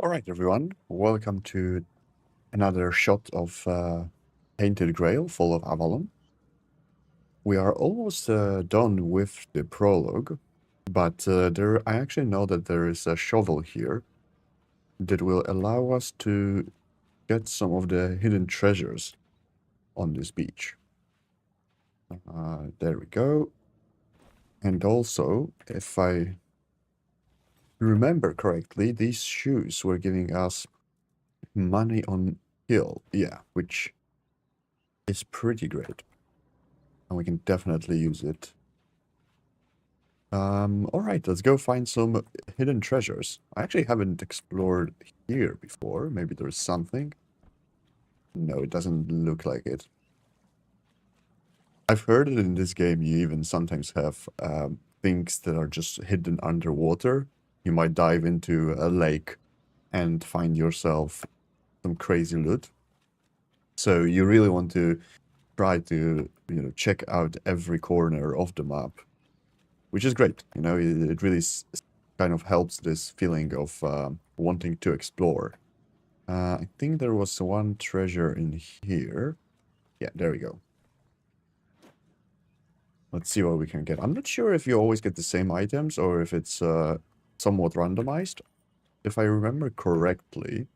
Alright everyone, welcome to another shot of Tainted Grail, Fall of Avalon. We are almost done with the prologue, but I actually know that there is a shovel here that will allow us to get some of the hidden treasures on this beach. There we go. And also, if I remember correctly, these shoes were giving us money on hill, yeah, which is pretty great. And we can definitely use it. Alright, let's go find some hidden treasures. I actually haven't explored here before. Maybe there's something. No, it doesn't look like it. I've heard that in this game you even sometimes have things that are just hidden underwater. You might dive into a lake and find yourself some crazy loot. So you really want to try to, check out every corner of the map. Which is great, it really kind of helps this feeling of wanting to explore. I think there was one treasure in here. Yeah, there we go. Let's see what we can get. I'm not sure if you always get the same items or if it's somewhat randomized. If I remember correctly,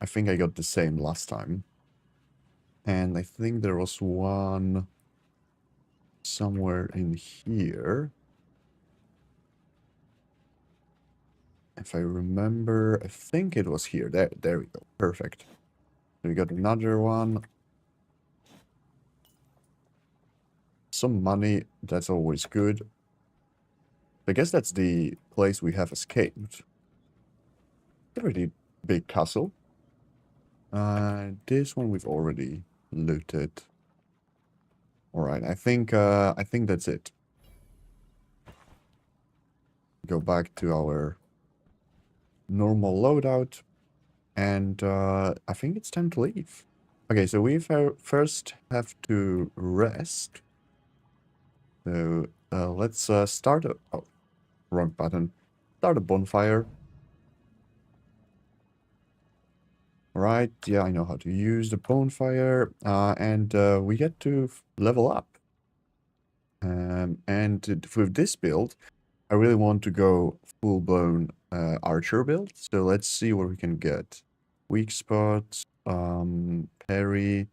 I think I got the same last time. And I think there was one somewhere in here. If I remember, I think it was here. There we go. Perfect. We got another one. Some money, that's always good. I guess that's the place we have escaped. Pretty big castle. This one we've already looted. Alright, I think that's it. Go back to our normal loadout. And I think it's time to leave. Okay, so we first have to rest. So let's start a... Oh, wrong button. Start a bonfire. Alright, yeah, I know how to use the bonfire. And we get to level up. And with this build, I really want to go full-blown archer build. So let's see what we can get. Weak spots, parry.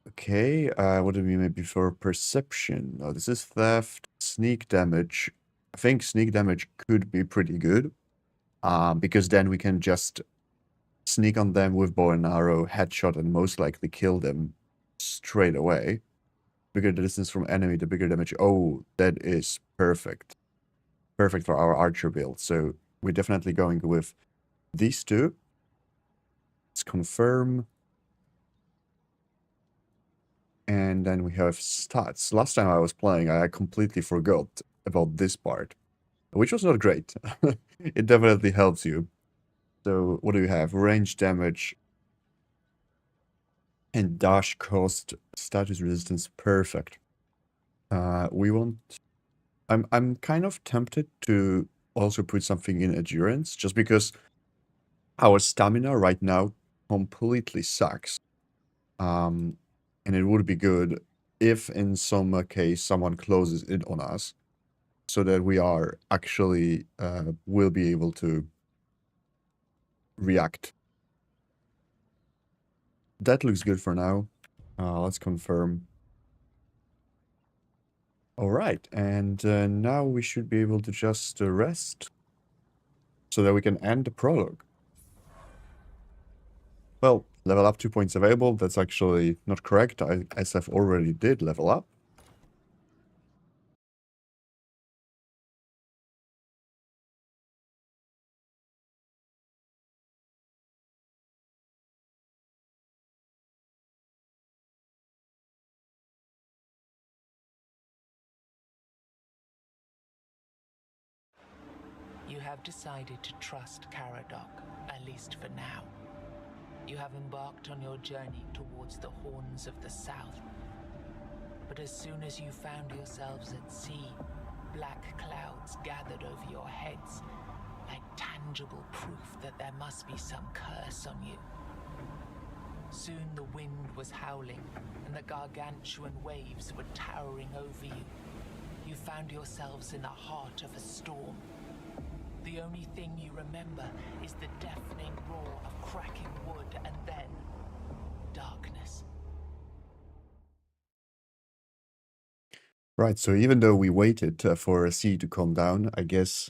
Okay, what do we maybe for perception? Oh, this is theft, sneak damage. I think sneak damage could be pretty good. Because then we can just sneak on them with bow and arrow, headshot, and most likely kill them straight away. Bigger the distance from enemy, the bigger damage. Oh, that is perfect. Perfect for our archer build. So we're definitely going with these two. Let's confirm. And then we have stats. Last time I was playing, I completely forgot about this part, which was not great. It definitely helps you. So what do we have? Range damage and dash cost, status resistance, perfect. We want... I'm kind of tempted to also put something in endurance, just because our stamina right now completely sucks. And it would be good if in some case someone closes in on us, so that we are actually will be able to react. That looks good for now. Let's confirm. Alright, and now we should be able to just rest, so that we can end the prologue. Well, level up 2 points available, that's actually not correct, as I've already did level up. You have decided to trust Caradoc, at least for now. You have embarked on your journey towards the Horns of the South. But as soon as you found yourselves at sea, black clouds gathered over your heads, like tangible proof that there must be some curse on you. Soon the wind was howling, and the gargantuan waves were towering over you. You found yourselves in the heart of a storm. The only thing you remember is the deafening roar of cracking wood and then darkness. Right, so even though we waited for a sea to calm down, I guess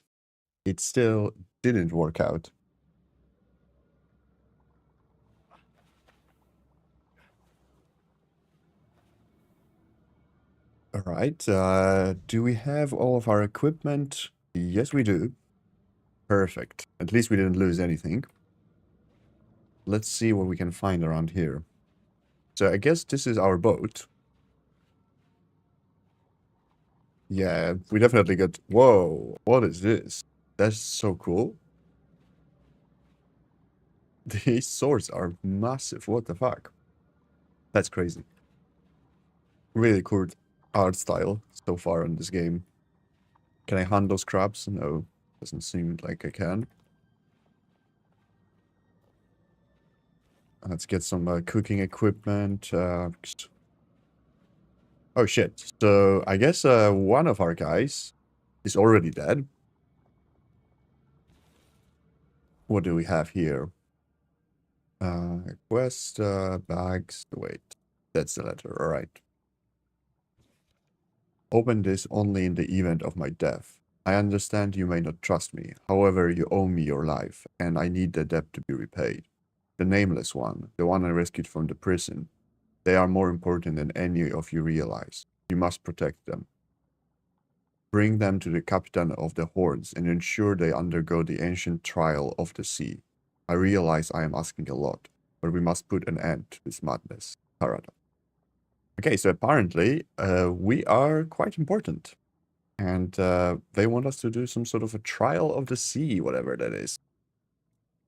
it still didn't work out. All right, do we have all of our equipment? Yes, we do. Perfect. At least we didn't lose anything. Let's see what we can find around here. So I guess this is our boat. Yeah, we definitely got... Whoa, what is this? That's so cool. These swords are massive. What the fuck? That's crazy. Really cool art style so far in this game. Can I hunt those crabs? No, doesn't seem like I can. Let's get some cooking equipment. Oh shit. So I guess one of our guys is already dead. What do we have here? Quest, bags. Wait, that's the letter. All right. Open this only in the event of my death. I understand you may not trust me. However, you owe me your life, and I need the debt to be repaid. The nameless one, the one I rescued from the prison. They are more important than any of you realize. You must protect them. Bring them to the captain of the hordes and ensure they undergo the ancient trial of the sea. I realize I am asking a lot, but we must put an end to this madness. Paradox. Okay, so apparently we are quite important. And they want us to do some sort of a trial of the sea, whatever that is.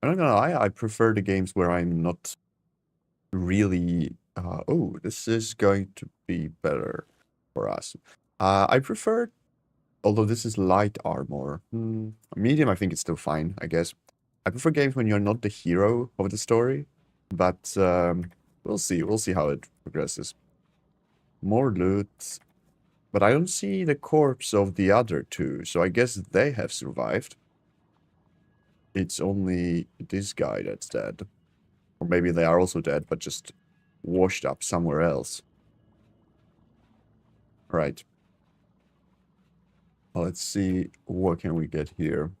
I'm not gonna lie, I prefer the games where I'm not really... oh, this is going to be better for us. I prefer, although this is light armor. Medium, I think it's still fine, I guess. I prefer games when you're not the hero of the story, but we'll see. We'll see how it progresses. More loot, but I don't see the corpse of the other two, so I guess they have survived. It's only this guy that's dead. Or maybe they are also dead, but just washed up somewhere else. Right. Well, let's see what can we get here.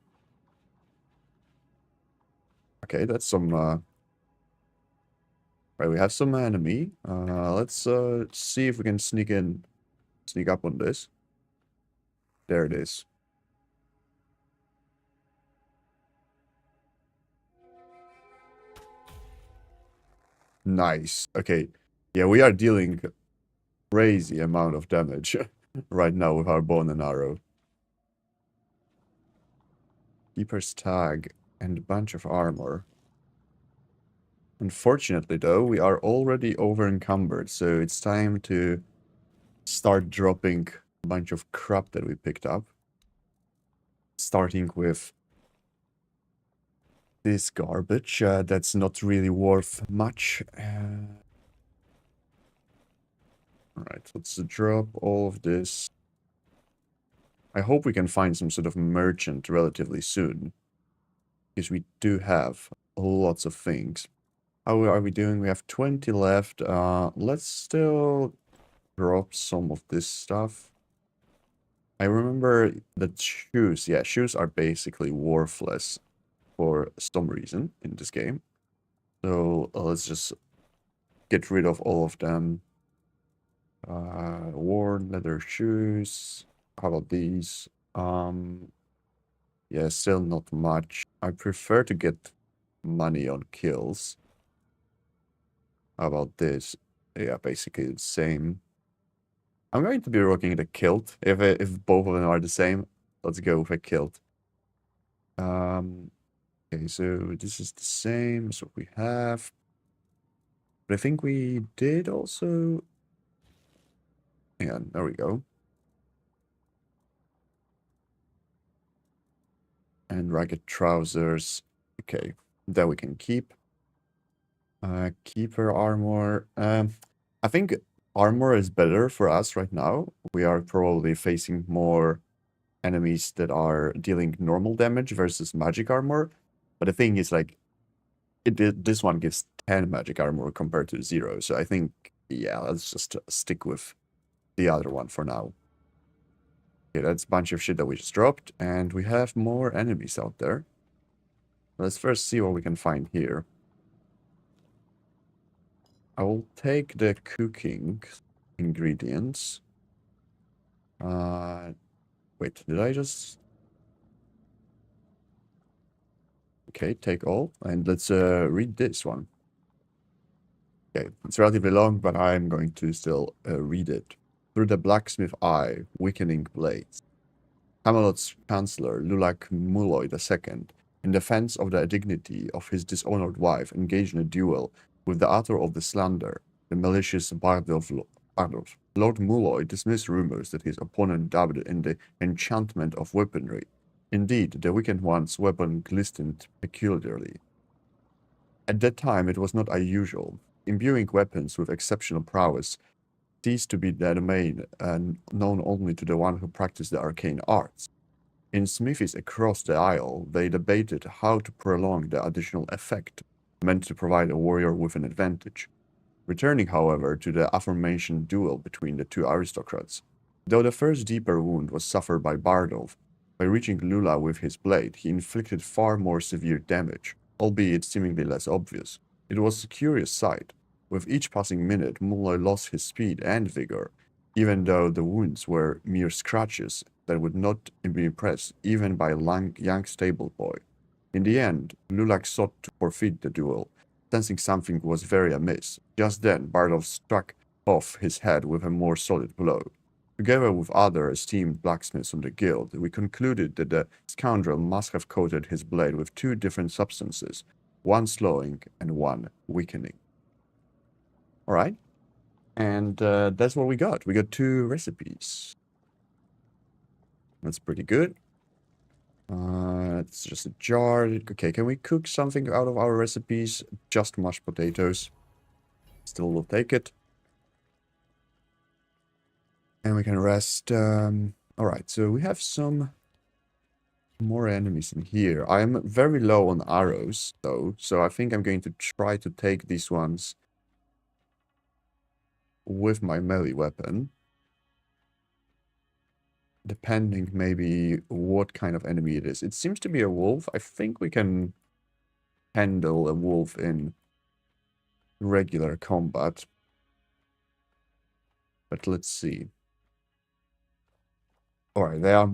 Okay, that's some... Right, we have some enemy. Let's see if we can sneak up on this. There it is. Nice. Okay. Yeah, we are dealing crazy amount of damage right now with our bow and arrow. Keeper's tag and a bunch of armor. Unfortunately, though, we are already over-encumbered, so it's time to start dropping a bunch of crap that we picked up. Starting with this garbage that's not really worth much. Alright, let's drop all of this. I hope we can find some sort of merchant relatively soon. Because we do have lots of things. How are we doing? We have 20 left. Let's still drop some of this stuff. I remember that shoes, yeah, shoes are basically worthless for some reason in this game. So let's just get rid of all of them. Worn leather shoes. How about these? Yeah, still not much. I prefer to get money on kills. How about this? Yeah, basically the same. I'm going to be rocking the kilt. If both of them are the same, let's go with a kilt. Okay, so this is the same as what we have. But I think we did also... Yeah, there we go. And ragged trousers. Okay, that we can keep. Keeper armor. I think armor is better for us right now. We are probably facing more enemies that are dealing normal damage versus magic armor. But the thing is, like, this one gives 10 magic armor compared to 0. So I think, yeah, let's just stick with the other one for now. Okay, that's a bunch of shit that we just dropped. And we have more enemies out there. Let's first see what we can find here. I will take the cooking ingredients. Wait, did I just... Okay, take all. And let's read this one. Okay, it's relatively long, but I'm going to still read it. Through the blacksmith eye, weakening blades. Camelot's chancellor, Lulak Muloy II, in defense of the dignity of his dishonored wife, engaged in a duel with the author of the slander, the malicious Bardolph. Lord Muloy dismissed rumors that his opponent dabbled in the enchantment of weaponry. Indeed, the wicked one's weapon glistened peculiarly. At that time, it was not unusual. Imbuing weapons with exceptional prowess ceased to be the domain known only to the one who practiced the arcane arts. In smithies across the isle, they debated how to prolong the additional effect, meant to provide a warrior with an advantage. Returning, however, to the aforementioned duel between the two aristocrats. Though the first deeper wound was suffered by Bardolph, by reaching Lula with his blade, he inflicted far more severe damage, albeit seemingly less obvious. It was a curious sight. With each passing minute, Mulloy lost his speed and vigor, even though the wounds were mere scratches that would not be impressed even by a young stable boy. In the end, Lulak sought to forfeit the duel, sensing something was very amiss. Just then, Bardolph struck off his head with a more solid blow. Together with other esteemed blacksmiths from the guild, we concluded that the scoundrel must have coated his blade with two different substances, one slowing and one weakening. All right. And that's what we got. We got 2 recipes. That's pretty good. It's just a jar. Okay, can we cook something out of our recipes? Just mashed potatoes. Still will take it. And we can rest. Alright, so we have some more enemies in here. I am very low on arrows, though, so I think I'm going to try to take these ones with my melee weapon. Depending maybe what kind of enemy it is. It seems to be a wolf. I think we can handle a wolf in regular combat. But let's see. Alright, they are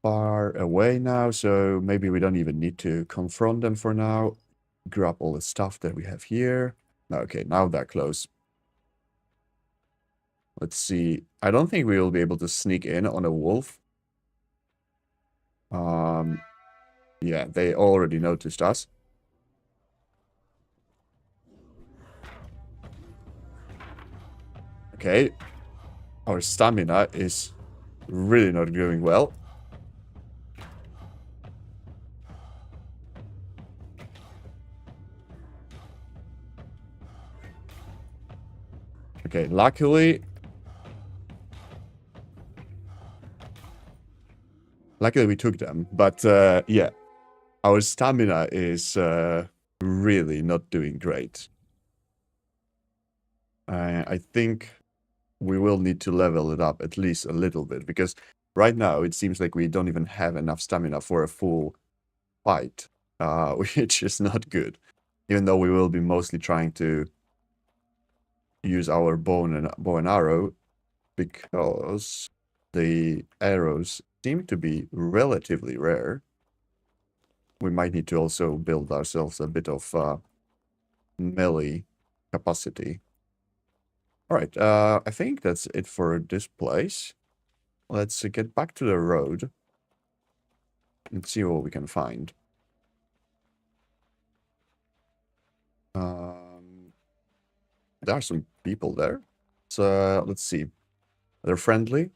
far away now, so maybe we don't even need to confront them for now. Grab all the stuff that we have here. Okay, now they're close. Let's see. I don't think we will be able to sneak in on a wolf. Yeah, they already noticed us. Okay. Our stamina is really not doing well. Okay, luckily we took them, but yeah, our stamina is really not doing great. I think we will need to level it up at least a little bit, because right now it seems like we don't even have enough stamina for a full fight, which is not good, even though we will be mostly trying to use our bow and arrow, because the arrows seem to be relatively rare. We might need to also build ourselves a bit of melee capacity. Alright, I think that's it for this place. Let's get back to the road and see what we can find. There are some people there. So let's see. They're friendly.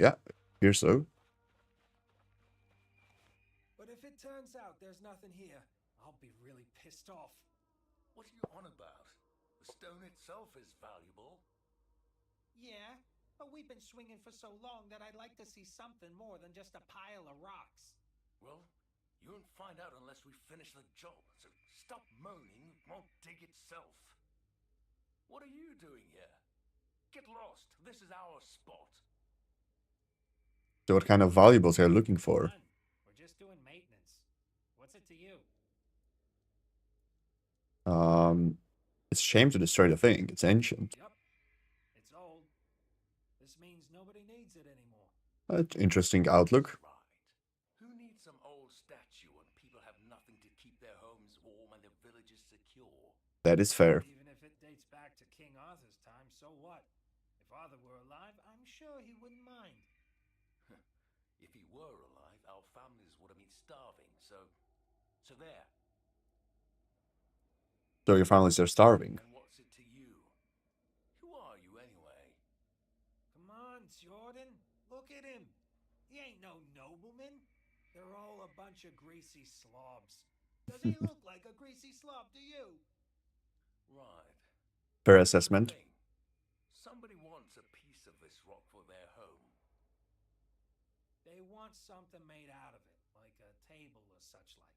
Yeah, here so. But if it turns finds out there's nothing here, I'll be really pissed off. What are you on about? The stone itself is valuable. Yeah, but we've been swinging for so long that I'd like to see something more than just a pile of rocks. Well, you won't find out unless we finish the job, so stop moaning, it won't dig itself. What are you doing here? Get lost, this is our spot. So what kind of valuables are you looking for? None. We're just doing maintenance. What's it to you? It's a shame to destroy the thing. It's ancient. Yup. It's old. This means nobody needs it anymore. Interesting outlook. Right. Who needs some old statue when people have nothing to keep their homes warm and their villages secure? That is fair. Even if it dates back to King Arthur's time, so what? If Arthur were alive, I'm sure he wouldn't mind. If he were alive, our families would have been starving, so there. So your families are starving. And what's it to you? Who are you anyway? Come on, Jordan. Look at him. He ain't no nobleman. They're all a bunch of greasy slobs. Does he look like a greasy slob to you? Right. Fair Here's the assessment. thing. Somebody wants a piece of this rock for their home. They want something made out of it, like a table or such like.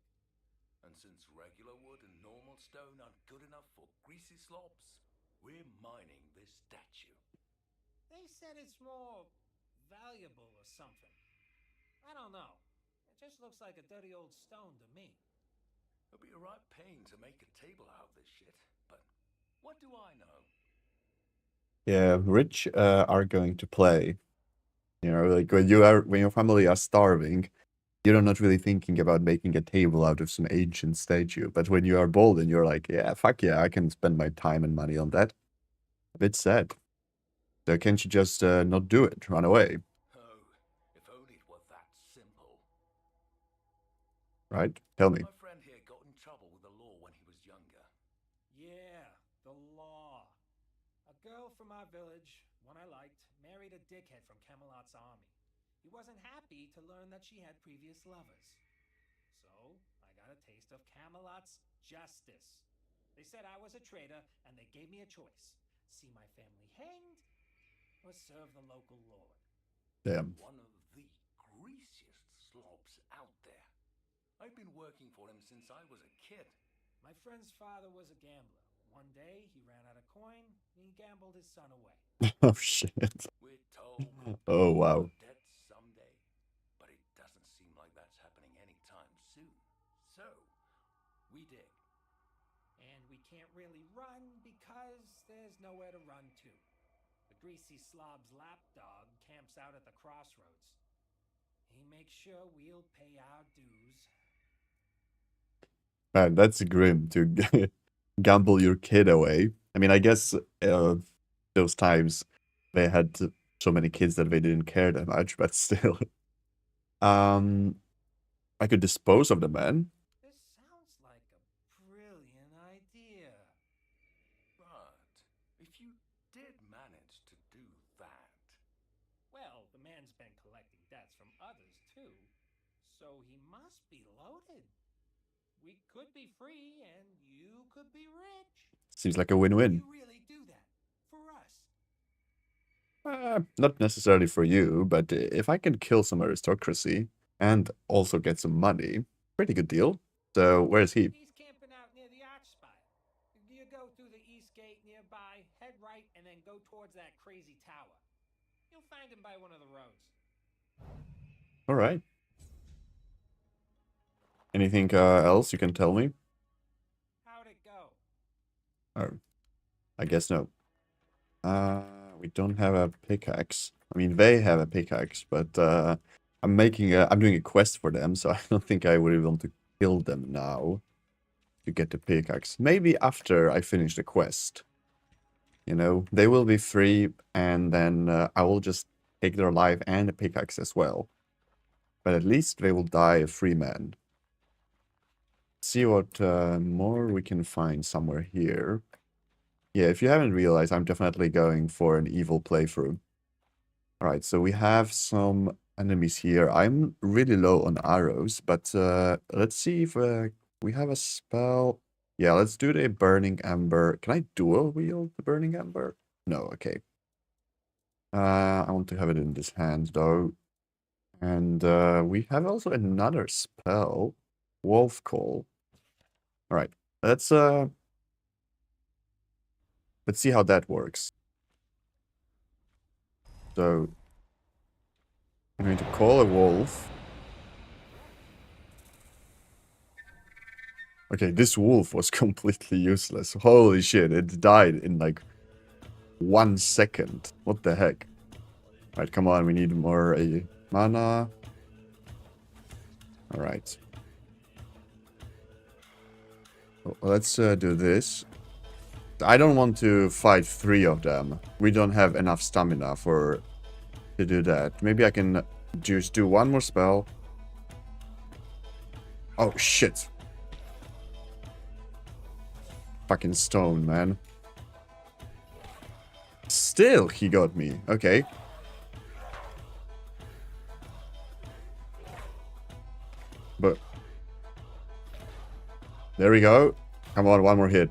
And since regular wood and normal stone aren't good enough for greasy slobs, we're mining this statue. They said it's more valuable or something. I don't know. It just looks like a dirty old stone to me. It'll be a right pain to make a table out of this shit, but what do I know? Yeah, rich are going to play. You know, like when your family are starving, you're not really thinking about making a table out of some ancient statue. But when you are bold and you're like, yeah, fuck yeah, I can spend my time and money on that. A bit sad. So can't you just not do it? Run away, Oh, if only it were that simple. right? Tell me. My friend here got in trouble with the law when he was younger. Yeah, the law. A girl from our village, one I liked, married a dickhead from Camelot's army. He wasn't happy to learn that she had previous lovers. So, I got a taste of Camelot's justice. They said I was a traitor, and they gave me a choice. See my family hanged, or serve the local lord. Damn. One of the greasiest slobs out there. I've been working for him since I was a kid. My friend's father was a gambler. One day, he ran out of coin, and he gambled his son away. Oh shit. We're told we'll Oh pay wow. our debts someday, but it doesn't seem like that's happening anytime soon. So, we dig. And we can't really run because there's nowhere to run to. The greasy slob's lapdog camps out at the crossroads. He makes sure we'll pay our dues. Man, that's grim to gamble your kid away. I mean, I guess those times they had so many kids that they didn't care that much, but still. I could dispose of the man. This sounds like a brilliant idea. But if you did manage to do that, Well, the man's been collecting debts from others too, so he must be loaded. We could be free and you could be rich. Seems like a win-win. You really do that for us. Not necessarily for you, but if I can kill some aristocracy and also get some money, pretty good deal. So where's he? He's camping out near the Archspire. You go through the east gate nearby, head right, and then go towards that crazy tower. You'll find him by one of the roads. All right. Anything else you can tell me? How'd it go? Oh, I guess no. We don't have a pickaxe. I mean, they have a pickaxe, but I'm doing a quest for them, so I don't think I would want to kill them now to get the pickaxe. Maybe after I finish the quest. You know, they will be free, and then I will just take their life and the pickaxe as well. But at least they will die a free man. See what more we can find somewhere here. Yeah, if you haven't realized, I'm definitely going for an evil playthrough. Alright, so we have some enemies here. I'm really low on arrows, but let's see if we have a spell. Yeah, let's do the Burning Ember. Can I dual wield the Burning Ember? No, okay. I want to have it in this hand, though. And we have also another spell, Wolf Call. All right, let's see how that works. So I'm going to call a wolf. Okay, this wolf was completely useless. Holy shit, it died in like 1 second. What the heck? Alright, come on, we need more mana. Alright. Let's do this. I don't want to fight 3 of them. We don't have enough stamina to do that. Maybe I can just do 1 more spell. Oh, shit. Fucking stone, man. Still, he got me. Okay. But there we go. Come on, 1 more hit.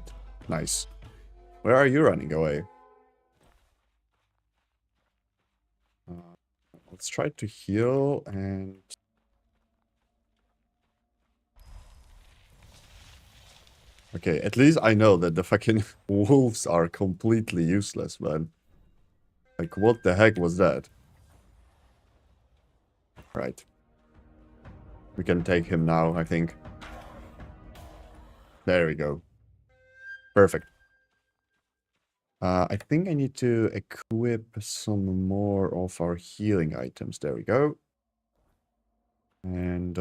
Nice. Where are you running away? Let's try to heal and... Okay, at least I know that the fucking wolves are completely useless, man. Like, what the heck was that? Right. We can take him now, I think. There we go. Perfect. I think I need to equip some more of our healing items. There we go. And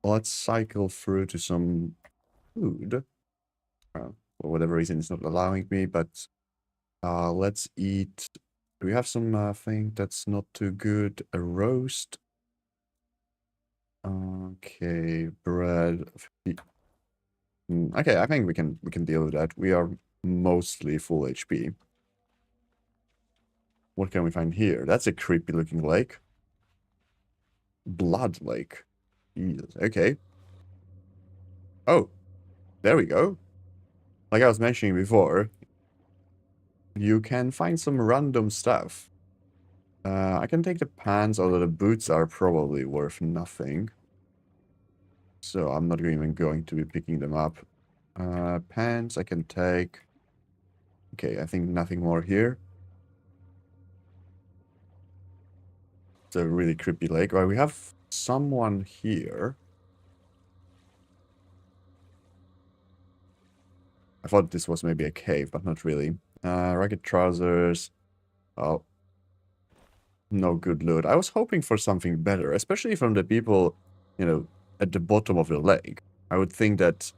let's cycle through to some food. For whatever reason, it's not allowing me, but let's eat. Do we have some thing that's not too good? A roast. Okay, bread. Okay, I think we can deal with that. We are mostly full HP. What can we find here? That's a creepy looking lake. Blood lake. Jesus. Okay. Oh, there we go. Like I was mentioning before, you can find some random stuff. I can take the pants, although the boots are probably worth nothing. So I'm not even going to be picking them up. Pants I can take. Okay, I think nothing more here. It's a really creepy lake. Right, we have someone here. I thought this was maybe a cave, but not really. Ragged trousers. Oh. No good loot. I was hoping for something better, especially from the people, you know, at the bottom of the lake. I would think that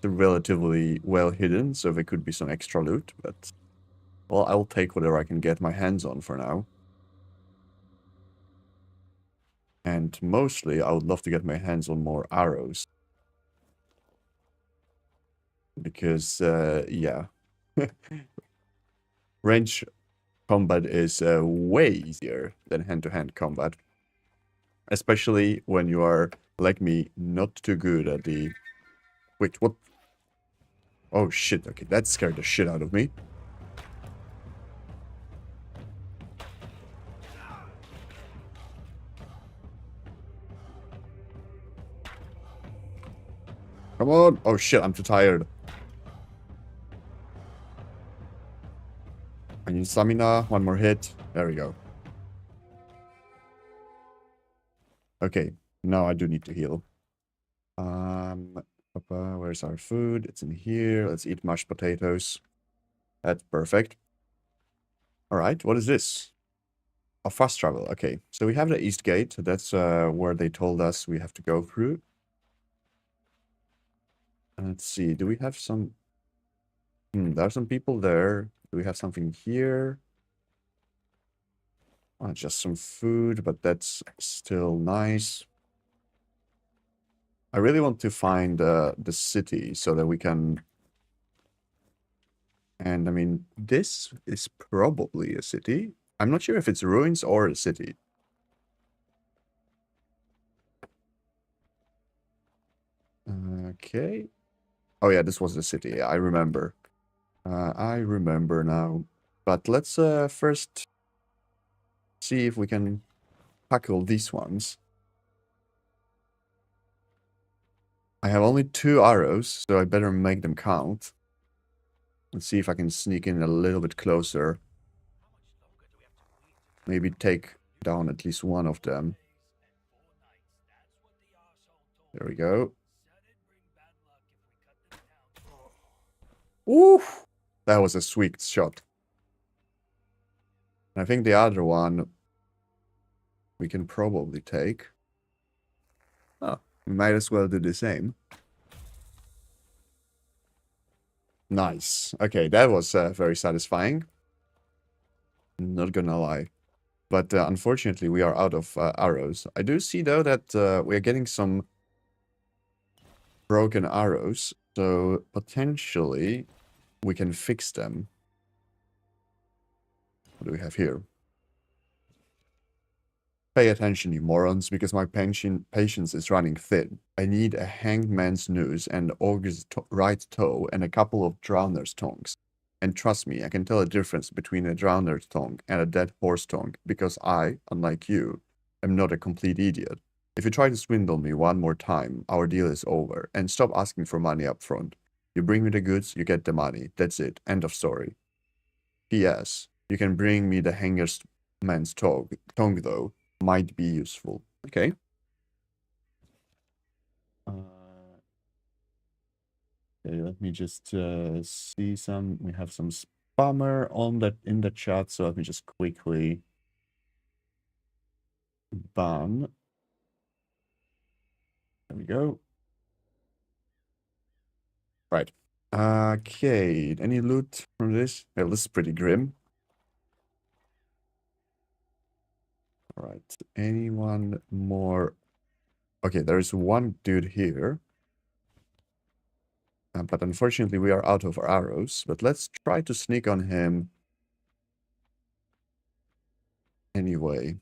they're relatively well hidden, so there could be some extra loot, but... Well, I'll take whatever I can get my hands on for now. And mostly, I would love to get my hands on more arrows. Because, yeah. Range combat is way easier than hand-to-hand combat. Especially when you are, like me, not too good at the... Wait, what? Oh shit, okay, that scared the shit out of me. Come on! Oh shit, I'm too tired. I need stamina, 1 more hit. There we go. Okay, now I do need to heal. Where's our food? It's in here. Let's eat mashed potatoes. That's perfect. Alright, what is this? Oh, fast travel. Okay, so we have the East Gate. That's where they told us we have to go through. Let's see, do we have some... there are some people there. Do we have something here? Oh, just some food, but that's still nice. I really want to find the city so that we can... And I mean, this is probably a city. I'm not sure if it's ruins or a city. Okay. Oh yeah, this was the city. Yeah, I remember. I remember now. But let's first see if we can tackle these ones. I have only 2 arrows, so I better make them count. Let's see if I can sneak in a little bit closer. Maybe take down at least one of them. There we go. Oof! That was a sweet shot. I think the other one we can probably take. Oh, we might as well do the same. Nice. Okay, that was very satisfying. Not gonna lie. But unfortunately, we are out of arrows. I do see, though, that we are getting some broken arrows. So potentially, we can fix them. What do we have here? Pay attention, you morons, because my patience is running thin. I need a hanged man's noose and ogre's right toe and a couple of drowner's tongues. And trust me, I can tell a difference between a drowner's tongue and a dead horse tongue, because I, unlike you, am not a complete idiot. If you try to swindle me one more time, our deal is over, and stop asking for money up front. You bring me the goods, you get the money. That's it. End of story. P.S. You can bring me the hanged man's tongue, though. Might be useful. Okay. Okay, let me just see some. We have some spammer on that in the chat, so let me just quickly ban. There we go. Right. Okay. Any loot from this? Well, this is pretty grim. All right. Anyone more? Okay, there is one dude here. But unfortunately, we are out of our arrows. But let's try to sneak on him anyway.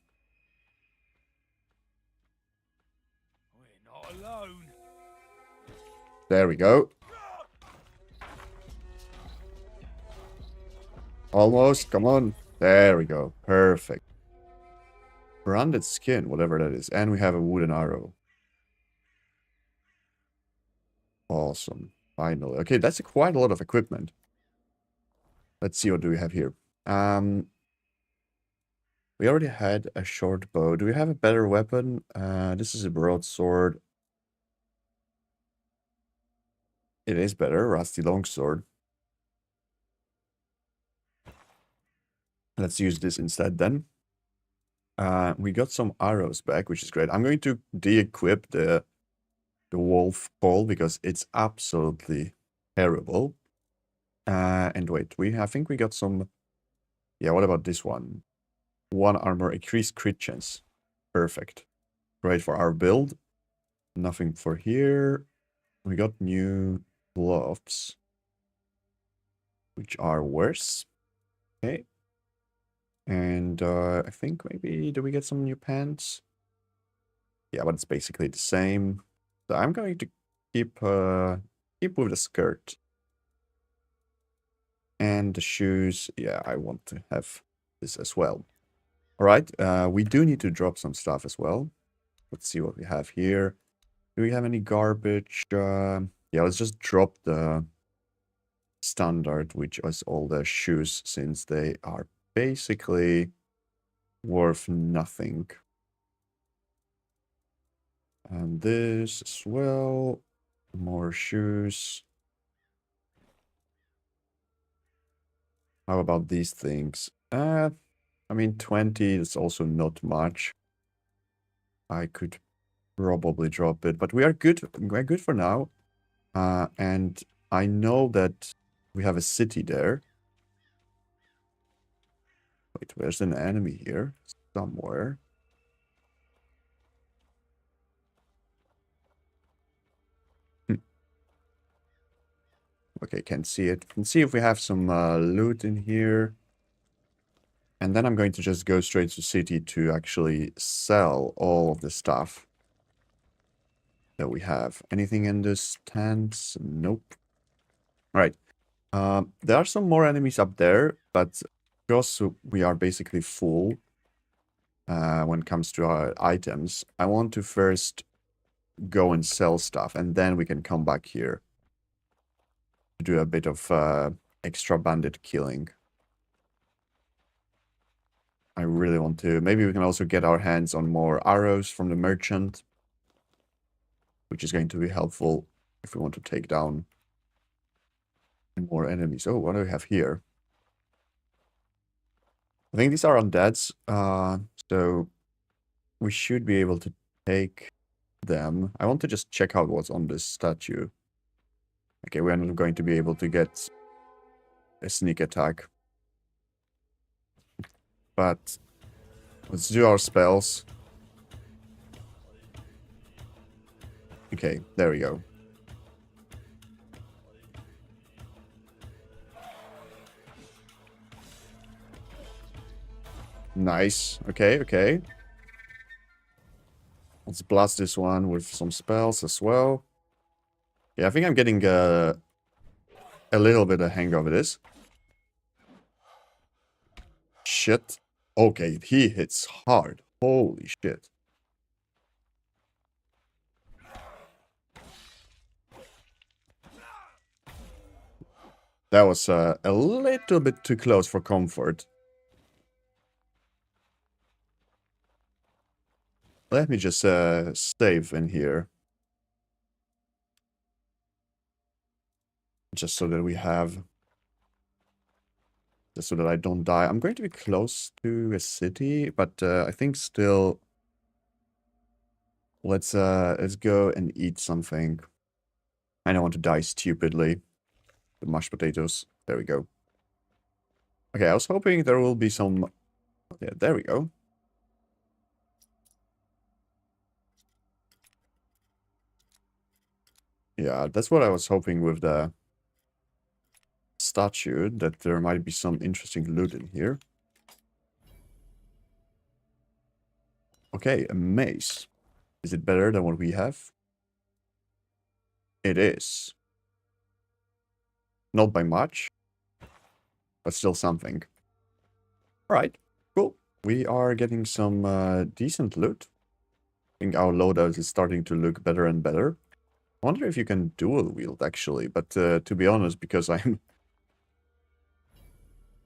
We're not alone. There we go. Almost. Come on. There we go. Perfect. Branded skin, whatever that is. And we have a wooden arrow. Awesome. Finally. Okay, that's quite a lot of equipment. Let's see what do we have here. We already had a short bow. Do we have a better weapon? This is a broadsword. It is better. Rusty longsword. Let's use this instead then. We got some arrows back, which is great. I'm going to de-equip the wolf pole because it's absolutely terrible. And wait, I think we got some. Yeah, what about this one? 1 armor, increased crit chance. Perfect. Great for our build. Nothing for here. We got new gloves, which are worse. Okay. And I think maybe, do we get some new pants? Yeah, but it's basically the same. So I'm going to keep with the skirt. And the shoes, yeah, I want to have this as well. All right, we do need to drop some stuff as well. Let's see what we have here. Do we have any garbage? Yeah, let's just drop the standard, which is all the shoes, since they are basically worth nothing. And this as well. More shoes. How about these things? I mean, 20 is also not much. I could probably drop it, but we are good. We're good for now. And I know that we have a city there. Wait, where's an enemy here? Somewhere. Okay, can't see it. Can see if we have some loot in here. And then I'm going to just go straight to city to actually sell all of the stuff. that we have. Anything in this tent? Nope. All right. There are some more enemies up there, but because we are basically full when it comes to our items, I want to first go and sell stuff, and then we can come back here to do a bit of extra bandit killing. I really want to. Maybe we can also get our hands on more arrows from the merchant, which is going to be helpful if we want to take down more enemies. Oh, what do we have here? I think these are undeads, so we should be able to take them. I want to just check out what's on this statue. Okay, we're not going to be able to get a sneak attack. But let's do our spells. Okay, there we go. Nice. Okay, okay. Let's blast this one with some spells as well. Yeah, I think I'm getting a little bit of hang of this. Shit. Okay, he hits hard. Holy shit. That was a little bit too close for comfort. Let me just save in here. Just so that we have... Just so that I don't die. I'm going to be close to a city, but I think still... Let's go and eat something. I don't want to die stupidly. The mashed potatoes. There we go. Okay, I was hoping there will be some... Yeah, there we go. Yeah, that's what I was hoping with the statue, that there might be some interesting loot in here. Okay, a mace. Is it better than what we have? It is. Not by much, but still something. Alright, cool. We are getting some decent loot. I think our loadout is starting to look better and better. I wonder if you can dual wield, actually, but to be honest, because I'm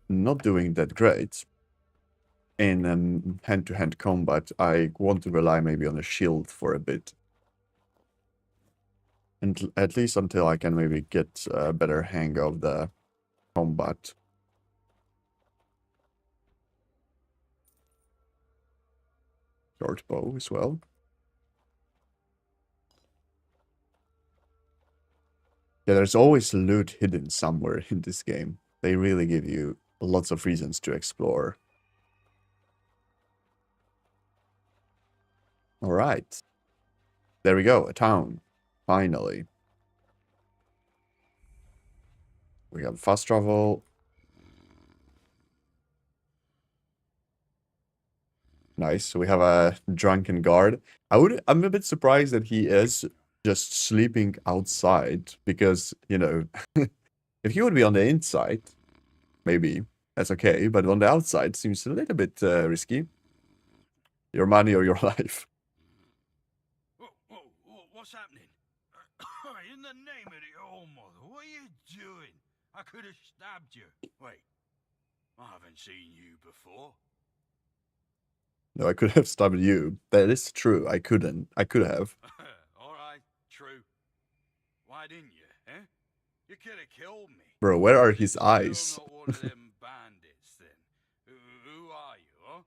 not doing that great in hand-to-hand combat, I want to rely maybe on a shield for a bit. And at least until I can maybe get a better hang of the combat. Short bow as well. Yeah, there's always loot hidden somewhere in this game. They really give you lots of reasons to explore. Alright. There we go, a town. Finally. We have fast travel. Nice. So we have a drunken guard. I'm a bit surprised that he is just sleeping outside because, you know, if he would be on the inside, maybe that's okay, but on the outside seems a little bit risky. Your money or your life. What's happening? In the name of the All-Mother, what are you doing? I could have stabbed you. Wait, I haven't seen you before. No, I could have stabbed you. That is true. I couldn't. I could have. All right, true. Why didn't you, eh? You could have killed me. Bro, where are his eyes? You're not one of them bandits, then. Who are you,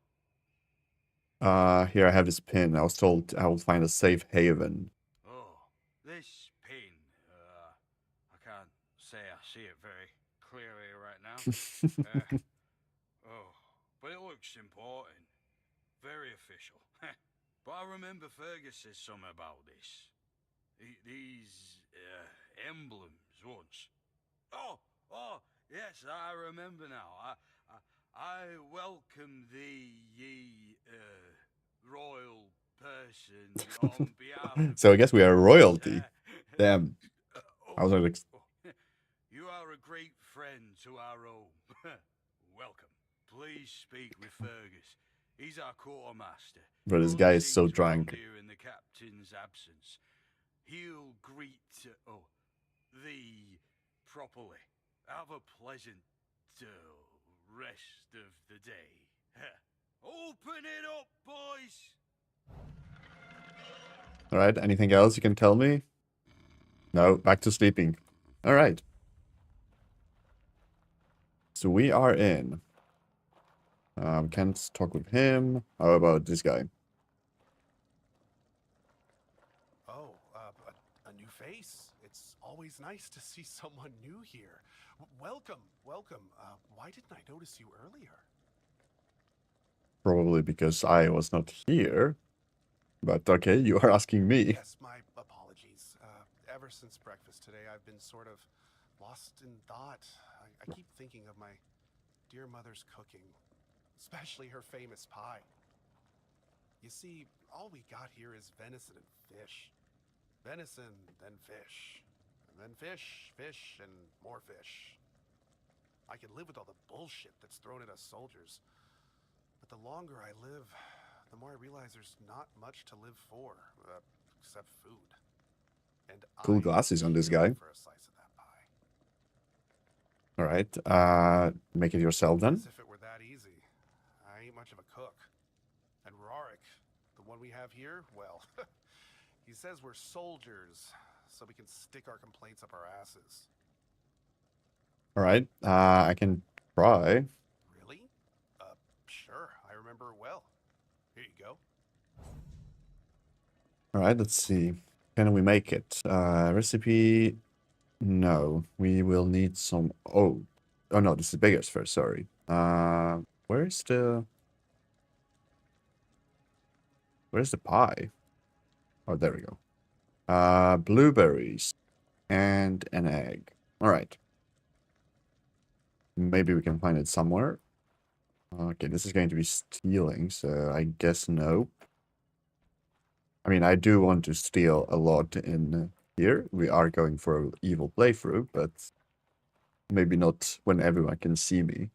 huh? Here I have this pin. I was told I will find a safe haven. Oh, this pin. I can't say I see it very clearly right now. Oh, but it looks important. Very official. But I remember Fergus said something about this. These emblems once. Oh, yes, I remember now. I welcome thee, ye royal person on behalf of So I guess we are royalty. Uh, Damn. I was oh, not ex- you are a great friend to our home. Welcome. Please speak with Fergus. He's our quartermaster. Bro, this Runs guy is so things around drunk. here in the captain's absence. He'll greet thee properly. Have a pleasant rest of the day. Open it up, boys. All right, anything else you can tell me? No, back to sleeping. All right. So we are in. Can't talk with him. How about this guy? Oh, a new face. It's always nice to see someone new here. Welcome, welcome. Why didn't I notice you earlier? Probably because I was not here. But okay, you are asking me. Yes, my apologies. Ever since breakfast today, I've been sort of lost in thought. I keep thinking of my dear mother's cooking, especially her famous pie. You see, all we got here is venison and fish. Venison, then fish. And then fish, fish, and more fish. I can live with all the bullshit that's thrown at us soldiers. But the longer I live, the more I realize there's not much to live for, except food. And Cool glasses on this guy. For a slice of that pie. All right. Make it yourself then. As if it were that easy. I ain't much of a cook. And Rorik, the one we have here, well, he says we're soldiers, so we can stick our complaints up our asses. All right. I can try. Really? Sure. I remember well. Here you go. All right, let's see. Can we make it? Recipe. No, we will need some. Oh no, this is beggars first. Sorry. Where's the pie? Oh, there we go. Blueberries and an egg. All right. Maybe we can find it somewhere. Okay, this is going to be stealing, so I guess no. I mean, I do want to steal a lot in here. We are going for an evil playthrough, but maybe not when everyone can see me.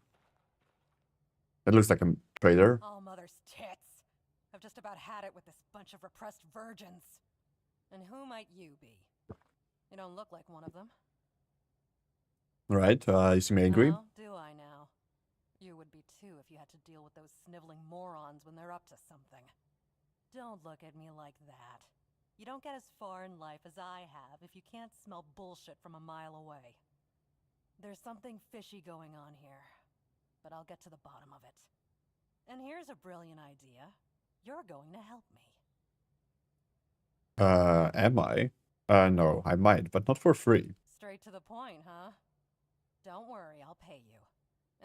It looks like a traitor. Oh, mother's tits. I've just about had it with this bunch of repressed virgins. And who might you be? You don't look like one of them. Right, you seem angry. Well, do I now? You would be too if you had to deal with those sniveling morons when they're up to something. Don't look at me like that. You don't get as far in life as I have if you can't smell bullshit from a mile away. There's something fishy going on here, but I'll get to the bottom of it. And here's a brilliant idea. You're going to help me. Am I? No, I might, but not for free. Straight to the point, huh? Don't worry, I'll pay you.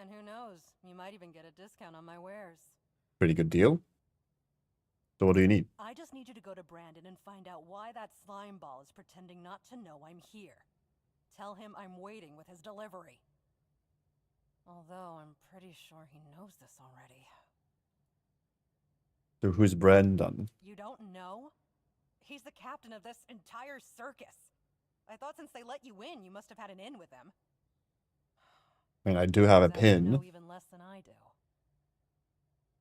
And who knows, you might even get a discount on my wares. Pretty good deal. So what do you need? I just need you to go to Brandon and find out why that slime ball is pretending not to know I'm here. Tell him I'm waiting with his delivery. Although I'm pretty sure he knows this already. So who's Brandon? You don't know? He's the captain of this entire circus. I thought since they let you in, you must have had an in with them. I mean, I do have a Turns out you pin. know even less than I do.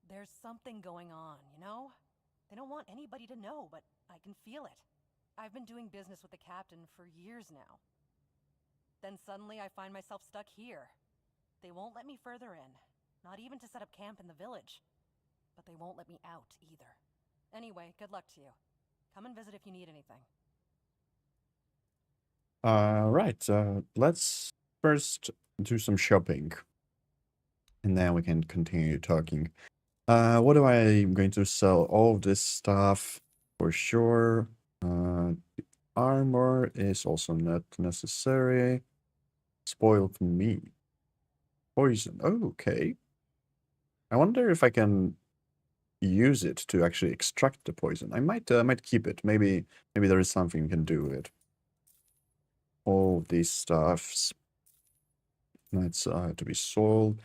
There's something going on, you know? They don't want anybody to know, but I can feel it. I've been doing business with the captain for years now. Then suddenly I find myself stuck here. They won't let me further in, not even to set up camp in the village. But they won't let me out either. Anyway, good luck to you. Come and visit if you need anything. Right. Let's first do some shopping. And then we can continue talking. What am I going to sell? All of this stuff for sure. The armor is also not necessary. Spoiled meat. Poison. Oh, okay. I wonder if I can use it to actually extract the poison. I might keep it. Maybe there is something you can do with it. All these stuffs. That's to be sold.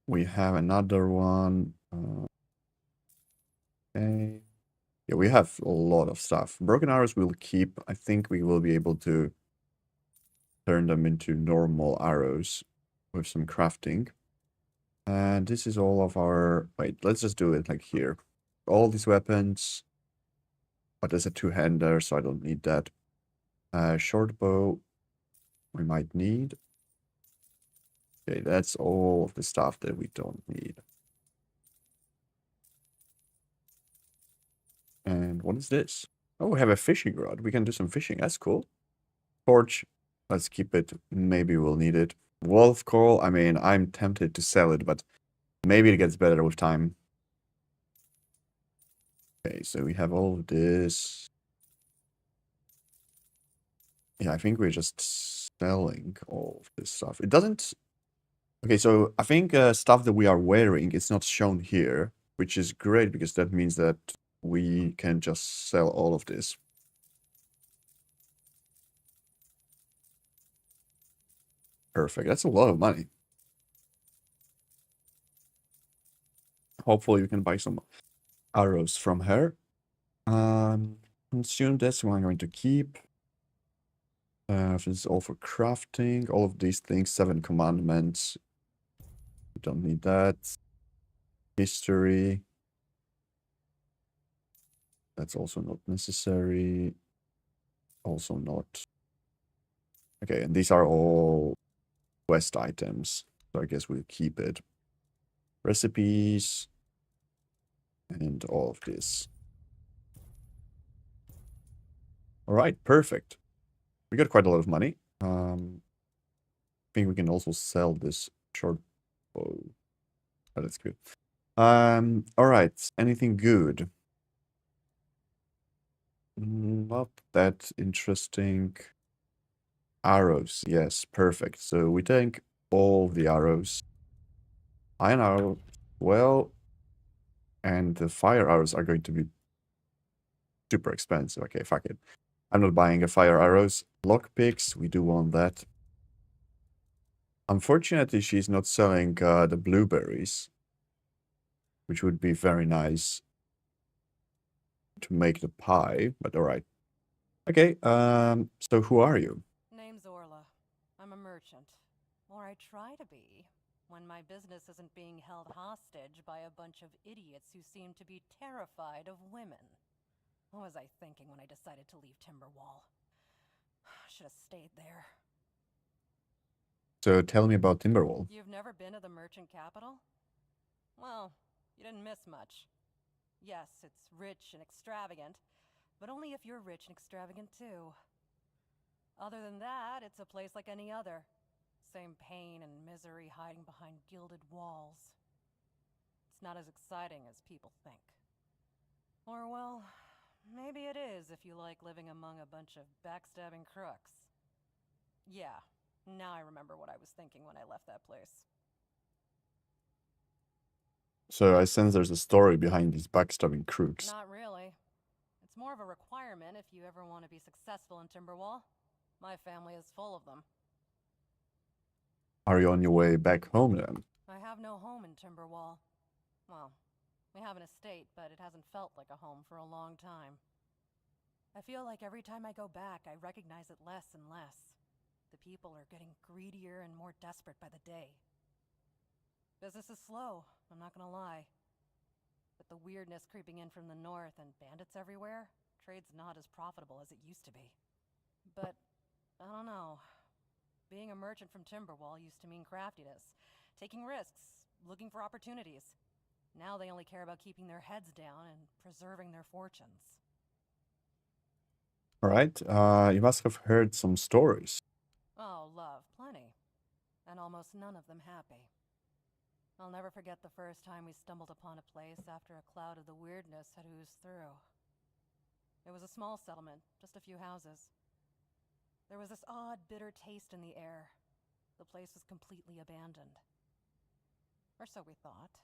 We have another one. Okay. Yeah, we have a lot of stuff. Broken arrows we'll keep. I think we will be able to turn them into normal arrows with some crafting. And this is all of our... Wait, let's just do it like here. All these weapons. But there's a two-hander, so I don't need that. Short bow we might need. Okay, that's all of the stuff that we don't need. And what is this? Oh, we have a fishing rod. We can do some fishing. That's cool. Torch. Let's keep it. Maybe we'll need it. Wolf coal. I mean, I'm tempted to sell it, but maybe it gets better with time. Okay, so we have all of this. Yeah, I think we're just selling all of this stuff. It doesn't... Okay, so I think stuff that we are wearing is not shown here, which is great because that means that we can just sell all of this. Perfect. That's a lot of money. Hopefully we can buy some arrows from her. Consume this one I'm going to keep. This is all for crafting. All of these things, 7 commandments. We don't need that. History. That's also not necessary. Also not. Okay, and these are all quest items. So I guess we'll keep it. Recipes. And all of this. Alright, perfect. We got quite a lot of money. I think we can also sell this short bow. Oh, that's good. Alright, anything good? Not that interesting. Arrows, yes, perfect. So we take all the arrows. Iron arrow, well, and the fire arrows are going to be super expensive. Okay, fuck it. I'm not buying a fire arrows. Lockpicks, we do want that. Unfortunately, she's not selling the blueberries, which would be very nice to make the pie, but alright. Okay, so who are you? Name's Orla. I'm a merchant. Or I try to be, when my business isn't being held hostage by a bunch of idiots who seem to be terrified of women. What was I thinking when I decided to leave Timberwall? Should have stayed there. So tell me about Timberwall. You've never been to the merchant capital? Well, you didn't miss much. Yes, it's rich and extravagant, but only if you're rich and extravagant too. Other than that, it's a place like any other. Same pain and misery hiding behind gilded walls. It's not as exciting as people think. Or, well, maybe it is if you like living among a bunch of backstabbing crooks. Yeah, now I remember what I was thinking when I left that place. So I sense there's a story behind these backstabbing crooks. Not really. It's more of a requirement if you ever want to be successful in Timberwall. My family is full of them. Are you on your way back home then? I have no home in Timberwall. Well, we have an estate, but it hasn't felt like a home for a long time. I feel like every time I go back, I recognize it less and less. The people are getting greedier and more desperate by the day. Business is slow, I'm not gonna lie. With the weirdness creeping in from the north and bandits everywhere, trade's not as profitable as it used to be. But, I don't know. Being a merchant from Timberwall used to mean craftiness, taking risks, looking for opportunities. Now they only care about keeping their heads down and preserving their fortunes. Alright, you must have heard some stories. Oh, love, plenty. And almost none of them happy. I'll never forget the first time we stumbled upon a place after a cloud of the weirdness had oozed through. It was a small settlement, just a few houses. There was this odd, bitter taste in the air. The place was completely abandoned. Or so we thought.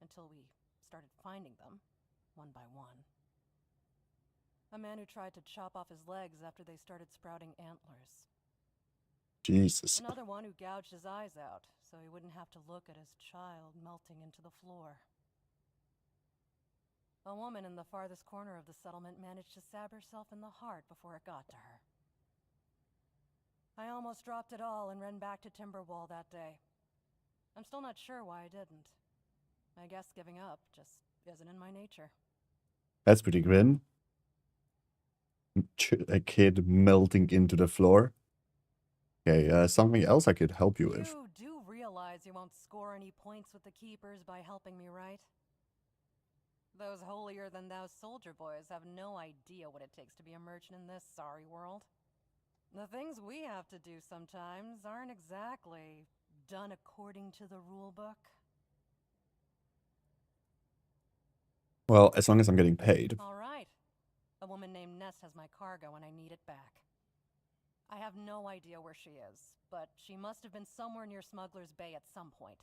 Until we started finding them, one by one. A man who tried to chop off his legs after they started sprouting antlers. Jesus. Another one who gouged his eyes out, so he wouldn't have to look at his child melting into the floor. A woman in the farthest corner of the settlement managed to stab herself in the heart before it got to her. I almost dropped it all and ran back to Timberwall that day. I'm still not sure why I didn't. I guess giving up just isn't in my nature. That's pretty grim. A kid melting into the floor. Okay, something else I could help you with. You do realize you won't score any points with the Keepers by helping me, right? Those holier-than-thou soldier boys have no idea what it takes to be a merchant in this sorry world. The things we have to do sometimes aren't exactly done according to the rulebook. Well, as long as I'm getting paid. All right. A woman named Ness has my cargo and I need it back. I have no idea where she is, but she must have been somewhere near Smuggler's Bay at some point.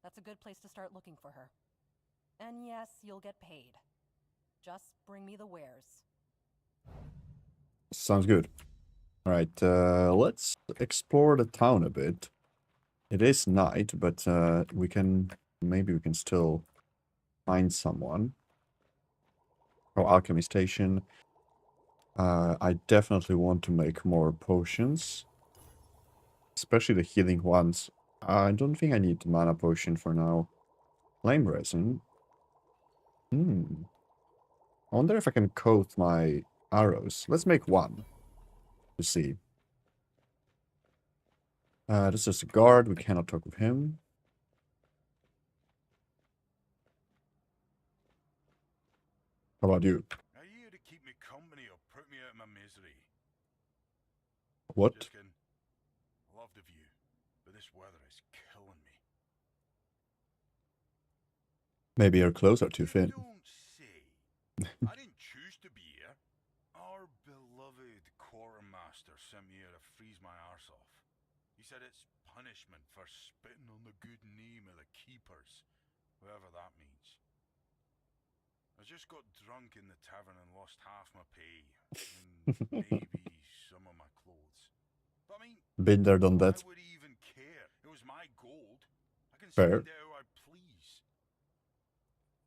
That's a good place to start looking for her. And yes, you'll get paid. Just bring me the wares. Sounds good. Alright, let's explore the town a bit. It is night, but maybe we can still find someone. Oh, alchemy station. I definitely want to make more potions. Especially the healing ones. I don't think I need the mana potion for now. Flame resin. I wonder if I can coat my arrows. Let's make one. To see. This is a guard. We cannot talk with him. How about you? Are you here to keep me company or put me out of my misery? What? Just kidding. Love the view, but this weather is killing me. Maybe your clothes are too thin. Don't say. I didn't choose to be here. Our beloved quartermaster sent me here to freeze my arse off. He said it's punishment for spitting on the good name of the Keepers, whatever that means. I just got drunk in the tavern and lost half my pay, and maybe some of my clothes. But I mean, Been there, done that. I would even care. It was my gold. I can Fair. spend it how I please.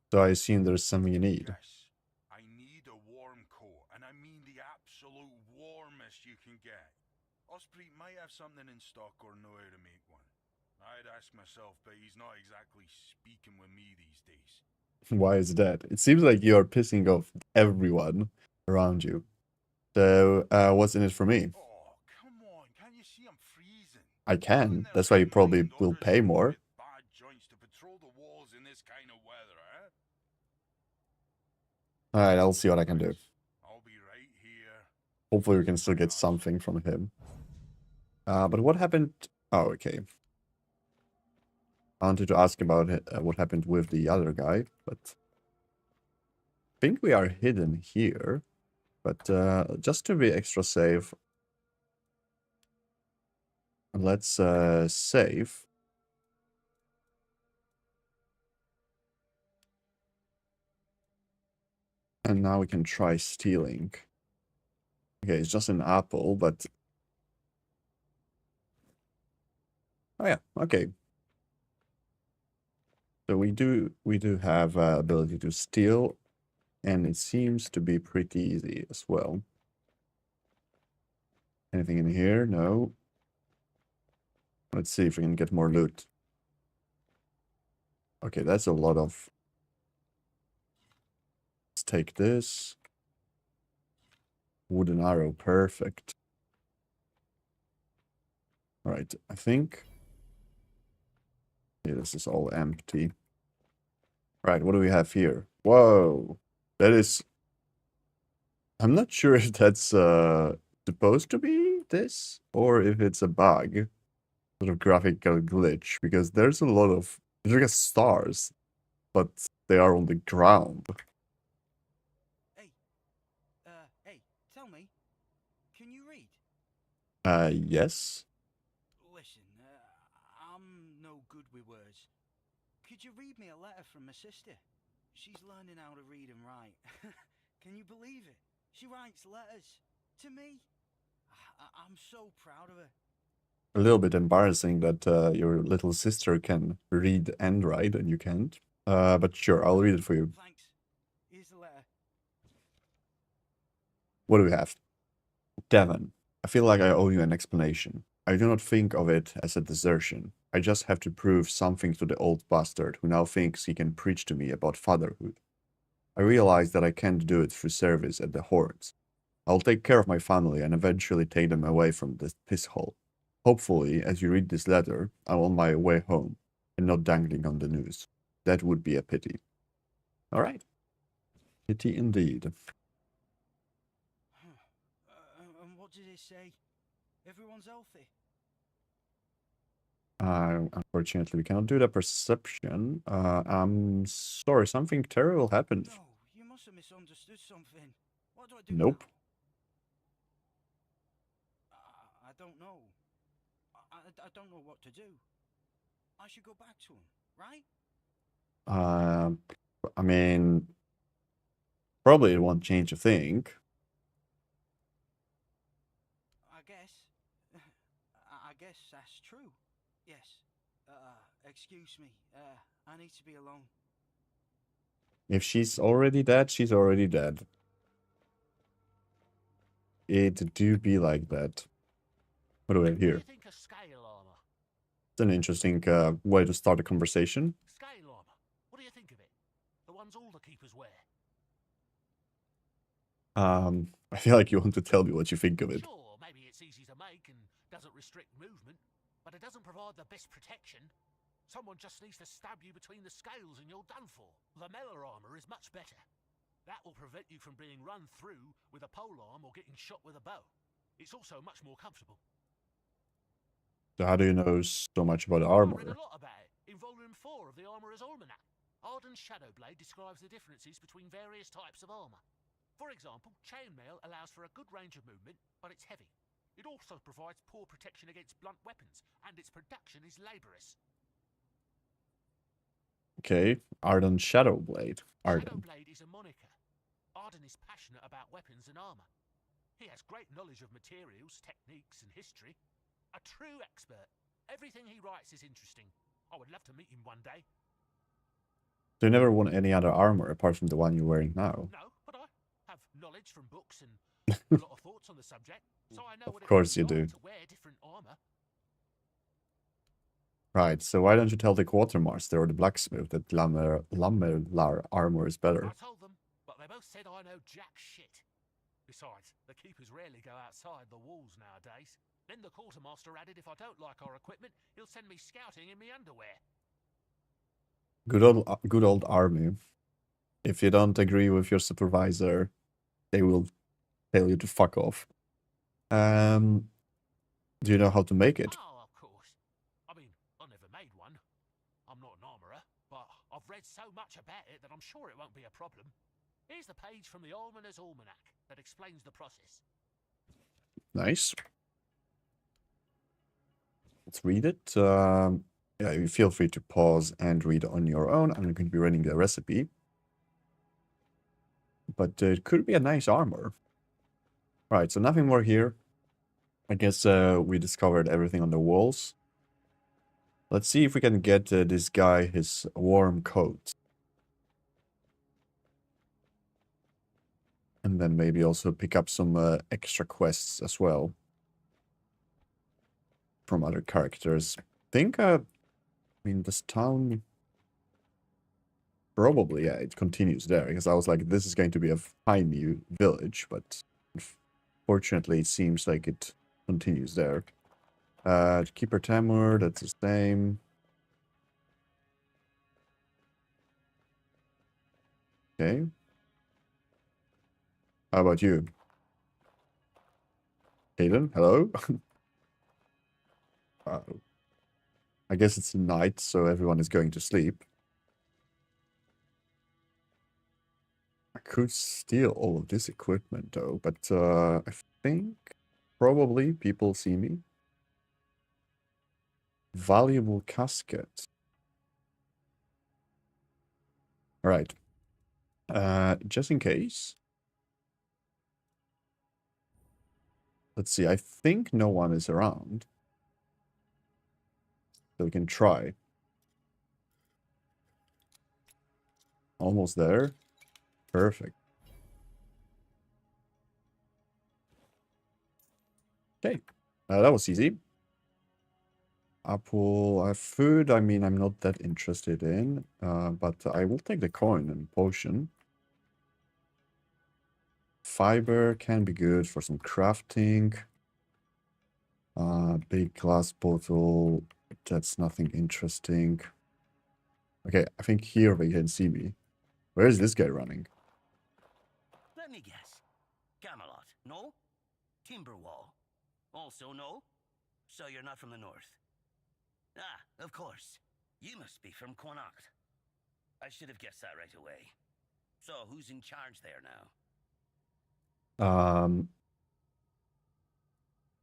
So I assume there's something you need. Yes, I need a warm coat, and I mean the absolute warmest you can get. Osprey might have something in stock or know how to make one. I'd ask myself, but he's not exactly speaking with me these days. Why is that? It seems like you're pissing off everyone around you. So, what's in it for me? Oh, come on. Can't you see I'm freezing? I can. That's why you probably will pay more. Bad joints to patrol the walls in this kind of weather, eh? Alright, I'll see what I can do. I'll be right here. Hopefully we can still get something from him. But what happened... Oh, okay. I wanted to ask about what happened with the other guy, but... I think we are hidden here. But just to be extra safe... Let's save. And now we can try stealing. Okay, it's just an apple, but... Oh yeah, okay. So we do have ability to steal, and it seems to be pretty easy as well. Anything in here? No. Let's see if we can get more loot. Okay, that's a lot of... Let's take this. Wooden arrow, perfect. Alright, I think... Yeah, this is all empty. Right, what do we have here? Whoa! That is... I'm not sure if that's supposed to be this, or if it's a bug. Sort of graphical glitch, because there's a lot of... There's like stars, but they are on the ground. Hey, tell me, can you read? Yes. Listen, I'm no good with words. Could you read me a letter from my sister? She's learning how to read and write. Can you believe it? She writes letters to me. I'm so proud of her. A little bit embarrassing that your little sister can read and write and you can't. But sure, I'll read it for you. Thanks. Here's the What do we have? Devon, I feel like I owe you an explanation. I do not think of it as a desertion. I just have to prove something to the old bastard who now thinks he can preach to me about fatherhood. I realize that I can't do it through service at the Horns. I'll take care of my family and eventually take them away from this piss hole. Hopefully, as you read this letter, I'm on my way home and not dangling on the news. That would be a pity. All right. Pity indeed. And what did it say? Everyone's healthy. Unfortunately, we cannot do the perception. I'm sorry, something terrible happened. No, you must have misunderstood something. What do I do Nope. now? I don't know. I don't know what to do. I should go back to him, right? I mean, probably it won't change a thing. I guess that's true. Yes. Excuse me. I need to be alone. If she's already dead, she's already dead. It do be like that. What do we have here? Think of scale armor. It's an interesting way to start a conversation. Scale armor. What do you think of it? The ones all the keepers wear. I feel like you want to tell me what you think of it. Sure, maybe it's easy to make and doesn't restrict movement, but it doesn't provide the best protection. Someone just needs to stab you between the scales and you're done for. The melee armor is much better. That will prevent you from being run through with a polearm or getting shot with a bow. It's also much more comfortable. So how do you know so much about I read armor? a lot about it in Volume 4 of the Armourer's Almanac. Arden's Shadowblade describes the differences between various types of armour. For example, chainmail allows for a good range of movement, but it's heavy. It also provides poor protection against blunt weapons, and its production is laborious. Okay, Arden Shadowblade. Arden. Shadowblade is a moniker. Arden is passionate about weapons and armour. He has great knowledge of materials, techniques, and history. A true expert. Everything he writes is interesting. I would love to meet him one day. So you never won any other armor apart from the one you're wearing now? No, but I have knowledge from books and a lot of thoughts on the subject, so I know what it course feels you like do. to wear different armour. Right, so why don't you tell the quartermaster or the blacksmith that Lammerlar armor is better? I told them, but they both said I know jack shit. Besides, the keepers rarely go outside the walls nowadays. Then the quartermaster added if I don't like our equipment, he'll send me scouting in me underwear. Good old army. If you don't agree with your supervisor, they will tell you to fuck off. Do you know how to make it? Oh, of course. I mean, I never made one. I'm not an armourer, but I've read so much about it that I'm sure it won't be a problem. Here's the page from the Almoner's Almanac that explains the process. Nice. Let's read it. Yeah, you feel free to pause and read on your own. I'm going to be reading the recipe. But it could be a nice armor. Right, so nothing more here. I guess we discovered everything on the walls. Let's see if we can get this guy his warm coat. And then maybe also pick up some extra quests as well. From other characters. I mean, this town... Probably, yeah, it continues there. Because I was like, this is going to be a tiny village. But fortunately, it seems like it continues there. Keeper Tamur, that's the same. Okay. How about you? Hayden, hello? I guess it's night, so everyone is going to sleep. I could steal all of this equipment, though, but I think probably people see me. Valuable casket. All right. Just in case. Let's see, I think no one is around. So we can try. Almost there. Perfect. Okay, that was easy. Apple, food, I mean, I'm not that interested in, but I will take the coin and potion. Fiber can be good for some crafting. Big glass bottle, that's nothing interesting. Okay, I think here they can see me. Where is this guy running? Let me guess. Camelot, no? Timberwall, also no? So you're not from the north? Ah, of course. You must be from Connacht. I should have guessed that right away. So who's in charge there now?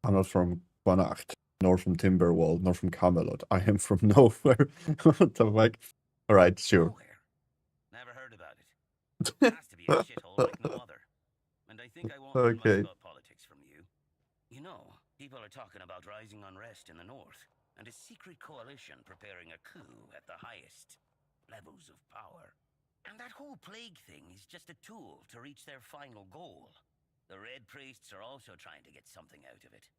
I'm not from Connacht, nor from Timberwall, nor from Camelot. I am from nowhere. What the fuck? Alright, sure. Nowhere. Never heard about it. It has to be a shithole like no other. And I think I won't learn much Okay. about politics from you. You know, people are talking about rising unrest in the north, and a secret coalition preparing a coup at the highest levels of power. And that whole plague thing is just a tool to reach their final goal. The Red Priests are also trying to get something out of it.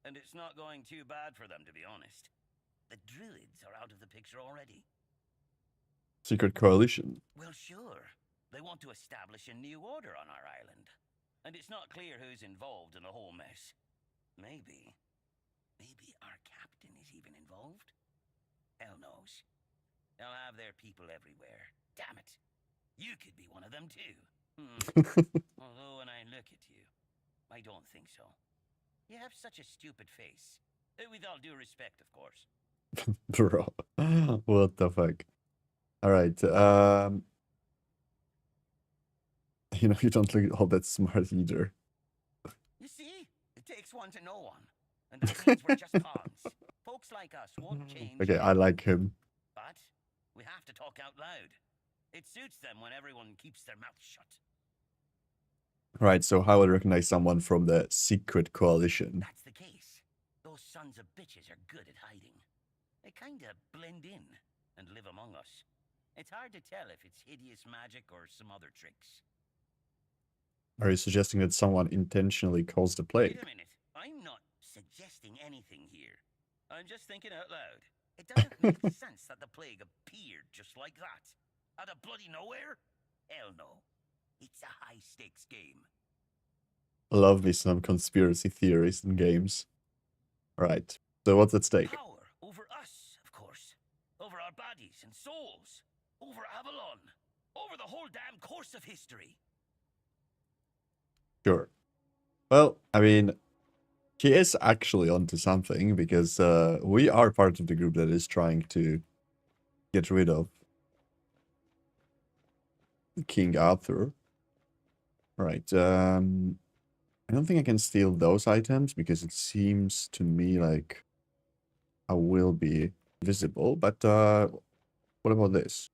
And it's not going too bad for them, to be honest. The Druids are out of the picture already. Secret coalition. Well, sure. They want to establish a new order on our island. And it's not clear who's involved in the whole mess. Maybe our captain is even involved? Hell knows. They'll have their people everywhere. Damn it. You could be one of them too. Although when I look at you, I don't think so. You have such a stupid face. With all due respect, of course. Bro, what the fuck? Alright, you know, you don't look all that smart either. You see? It takes one to know one. And that means we're just pawns. Folks like us won't change. Okay, I like him. But we have to talk out loud. It suits them when everyone keeps their mouth shut. Right, so how would I recognize someone from the secret coalition? That's the case. Those sons of bitches are good at hiding. They kinda blend in and live among us. It's hard to tell if it's hideous magic or some other tricks. Are you suggesting that someone intentionally caused the plague? Wait a minute. I'm not suggesting anything here. I'm just thinking out loud. It doesn't make sense that the plague appeared just like that. Out of bloody nowhere? Hell no. It's a high-stakes game. Love me some conspiracy theories in games. Right, so what's at stake? Power over us, of course. Over our bodies and souls. Over Avalon. Over the whole damn course of history. Sure. Well, I mean, he is actually onto something, because we are part of the group that is trying to get rid of King Arthur. Right, I don't think I can steal those items, because it seems to me like I will be visible, but what about this?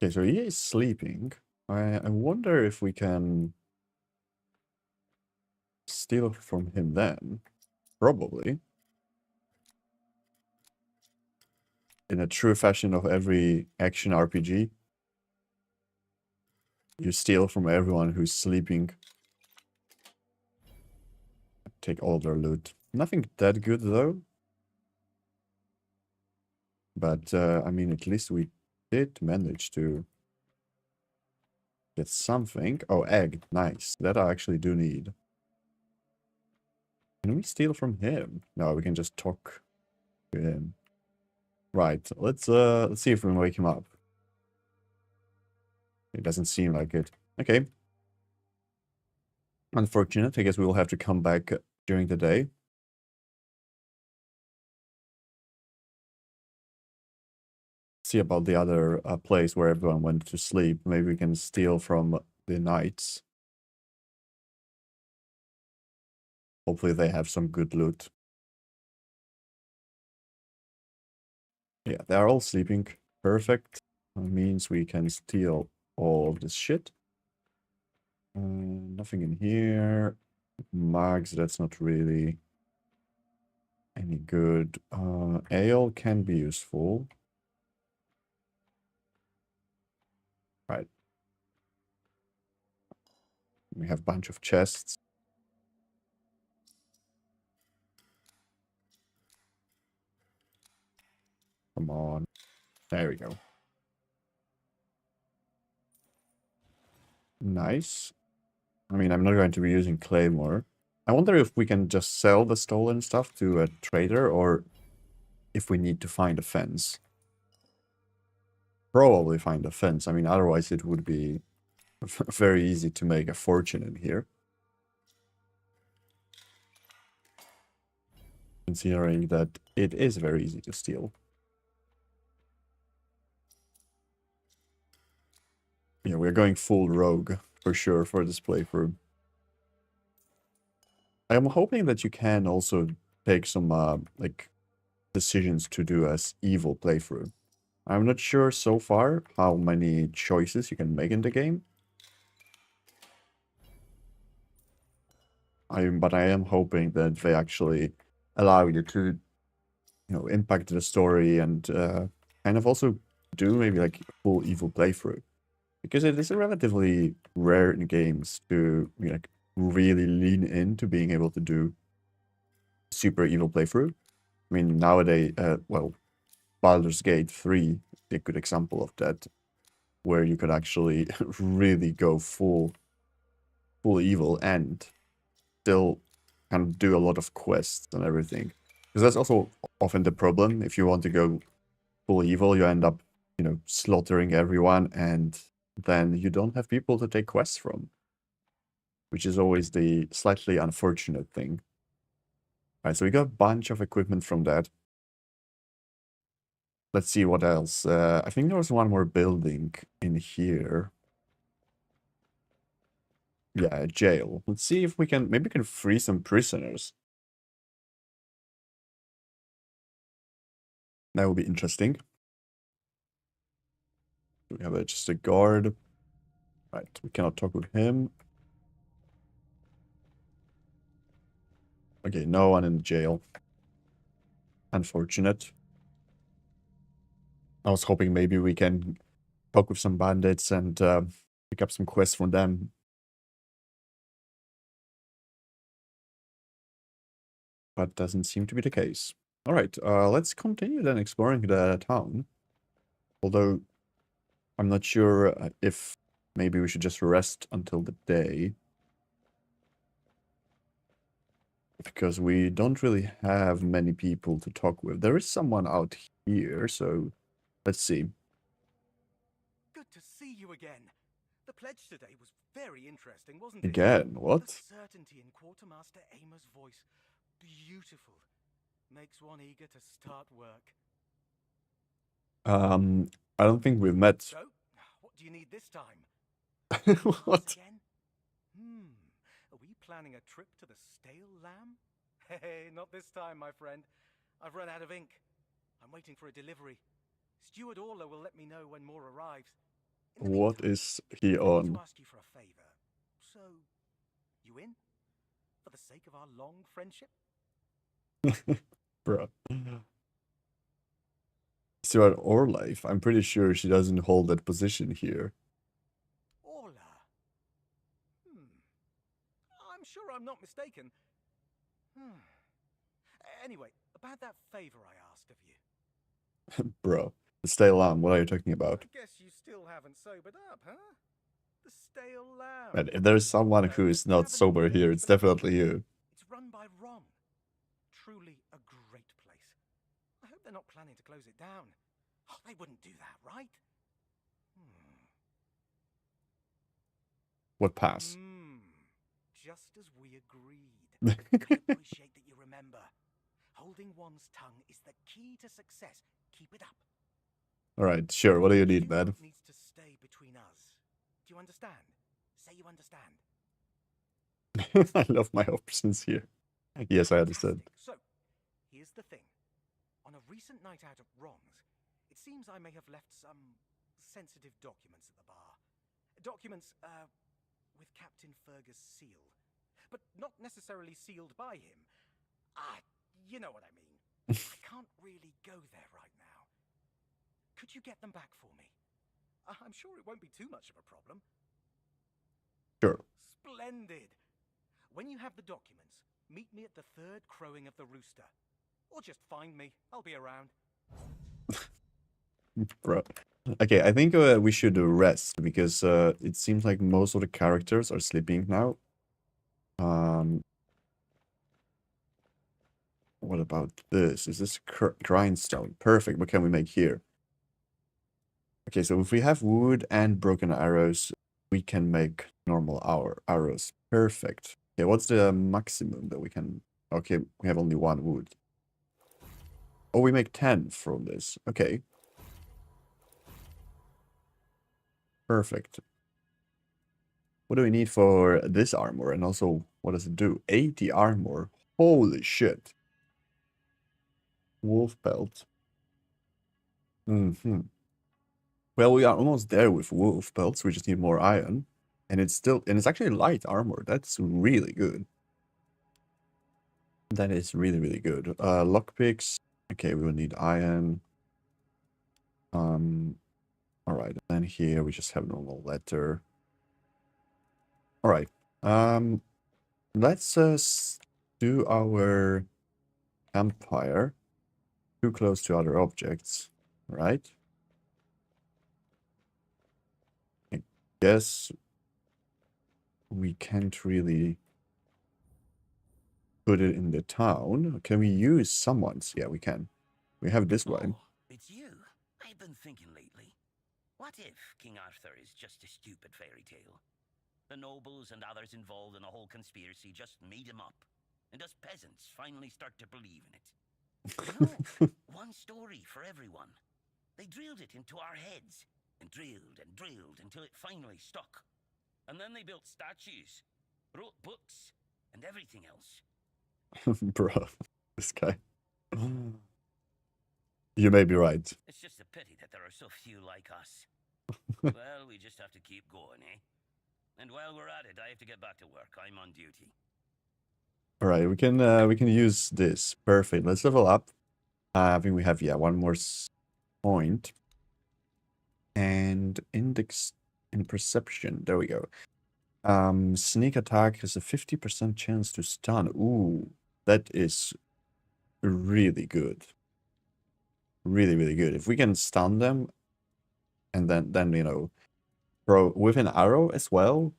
Okay, so he is sleeping. I wonder if we can steal from him then. Probably. In a true fashion of every action RPG. You steal from everyone who's sleeping. Take all their loot. Nothing that good though. But, I mean, at least we did manage to get something. Oh, egg. Nice. That I actually do need. Can we steal from him? No, we can just talk to him. Right. Let's see if we can wake him up. It doesn't seem like it. Okay. Unfortunate. I guess we will have to come back during the day. See about the other place where everyone went to sleep. Maybe we can steal from the knights. Hopefully they have some good loot. Yeah, they are all sleeping. Perfect. That means we can steal all of this shit. Nothing in here. Mags, that's not really any good. Ale can be useful. Right. We have a bunch of chests. Come on. There we go. Nice. I mean, I'm not going to be using Claymore. I wonder if we can just sell the stolen stuff to a trader or if we need to find a fence. Probably find a fence. I mean, otherwise it would be very easy to make a fortune in here. Considering that it is very easy to steal. Yeah, we're going full rogue for sure for this playthrough. I'm hoping that you can also take some like decisions to do as evil playthrough. I'm not sure so far how many choices you can make in the game. But I am hoping that they actually allow you to, impact the story and kind of also do maybe like full evil playthrough. Because it is relatively rare in games to like really lean into being able to do super evil playthrough. I mean, nowadays, well, Baldur's Gate 3 is a good example of that, where you could actually really go full evil and still kind of do a lot of quests and everything. Because that's also often the problem. If you want to go full evil, you end up, slaughtering everyone, and then you don't have people to take quests from, which is always the slightly unfortunate thing. All right, so we got a bunch of equipment from that. Let's see what else. I think there was one more building in here. Yeah, a jail. Let's see if we can, maybe we can free some prisoners. That would be interesting. We have just a guard. Right, we cannot talk with him. Okay, no one in jail. Unfortunate. I was hoping maybe we can talk with some bandits and pick up some quests from them. But doesn't seem to be the case. All right, let's continue then exploring the town. Although I'm not sure if maybe we should just rest until the day. Because we don't really have many people to talk with. There is someone out here, so let's see. Good to see you again. The pledge today was very interesting, wasn't it? Again, what? The certainty in Quartermaster Aimer's voice. Beautiful. Makes one eager to start work. I don't think we've met. So, what do you need this time? What? Again? Are we planning a trip to the stale lamb? Hey, not this time, my friend. I've run out of ink. I'm waiting for a delivery. Steward Orla will let me know when more arrives. What is he I on? need to ask you for a favor. So, you in? For the sake of our long friendship? Bruh. Stuart Orlife, I'm pretty sure she doesn't hold that position here. Orla? I'm sure I'm not mistaken. Anyway, about that favor I asked of you. Bro, the stale lamb, what are you talking about? I guess you still haven't sobered up, huh? The stale lamb. And if there's someone who is not sober here, it's definitely you. It's run by Ron. Truly a great place. I hope they're not planning to close it down. Oh, they wouldn't do that, right? What pass? Just as we agreed. I appreciate that you remember. Holding one's tongue is the key to success. Keep it up. All right, sure. What do you need, man? Needs to stay between us. Do you understand? Say you understand. I love my options here. Yes, I understand. So, here's the thing. On a recent night out at Ron's, it seems I may have left some sensitive documents at the bar. Documents, with Captain Fergus' seal. But not necessarily sealed by him. You know what I mean. I can't really go there right now. Could you get them back for me? I'm sure it won't be too much of a problem. Sure. Splendid! When you have the documents, meet me at the third crowing of the rooster. Or just find me. I'll be around. Bro. Okay, I think we should rest because it seems like most of the characters are sleeping now. What about this? Is this grindstone? Perfect. What can we make here? Okay, so if we have wood and broken arrows, we can make normal arrows. Perfect. Okay, what's the maximum that we can... Okay, we have only 1 wood. Oh, we make 10 from this. Okay. Perfect. What do we need for this armor? And also, what does it do? 80 armor. Holy shit. Wolf pelt. Well, we are almost there with wolf pelts. We just need more iron. And it's actually light armor. That's really good. That is really, really good. Lockpicks. Okay, we will need iron. Alright, and then here we just have normal leather. Alright. Let's do our campfire. Too close to other objects, right? I guess we can't really put it in the town. Can we use someone's? Yeah, we can. We have this one. Oh, it's you. I've been thinking lately. What if King Arthur is just a stupid fairy tale? The nobles and others involved in the whole conspiracy just made him up, and us peasants finally start to believe in it. You know, one story for everyone. They drilled it into our heads, and drilled until it finally stuck. And then they built statues, wrote books, and everything else. Bro, this guy. You may be right. It's just a pity that there are so few like us. Well, we just have to keep going, eh? And while we're at it, I have to get back to work. I'm on duty. All right, we can use this. Perfect. Let's level up. I think we have one more point. And index in perception. There we go. Sneak attack has a 50% chance to stun. Ooh, that is really good. Really, really good. If we can stun them, and then you know, throw with an arrow as well,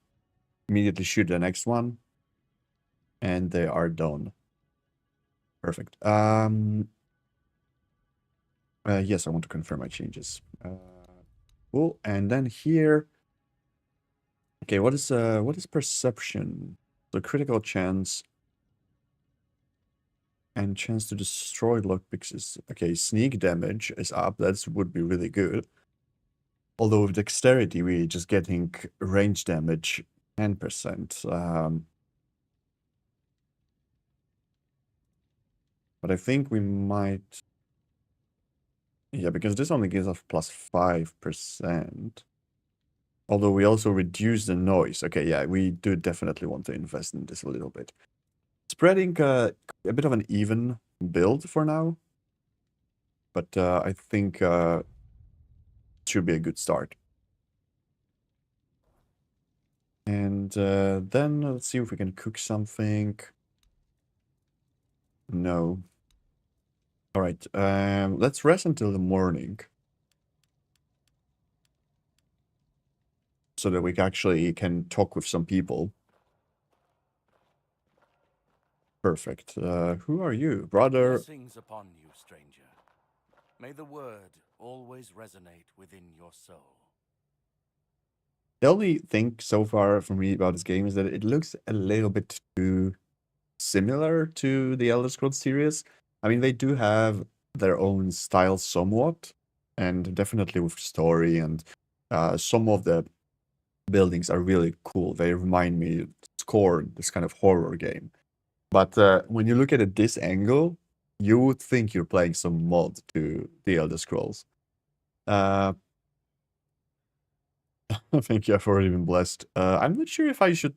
immediately shoot the next one, and they are done. Perfect. Yes, I want to confirm my changes. Cool. And then here. Okay, what is perception? The critical chance and chance to destroy lockpicks is okay. Sneak damage is up. That would be really good. Although with dexterity, we're just getting range damage 10%. But I think we might. Yeah, because this only gives us plus 5%. Although we also reduce the noise. Okay, yeah, we do definitely want to invest in this a little bit. Spreading a bit of an even build for now. But I think it should be a good start. And then let's see if we can cook something. No. All right, let's rest until the morning. So that we actually can talk with some people. Perfect. Who are you, brother? Blessings upon you, stranger. May the word always resonate within your soul. The only thing so far for me about this game is that it looks a little bit too similar to the Elder Scrolls series. I mean, they do have their own style somewhat, and definitely with story, and some of the buildings are really cool. They remind me of Scorn, this kind of horror game. But when you look at it this angle, you would think you're playing some mod to the Elder Scrolls. Thank you, I've already been blessed. I'm not sure if I should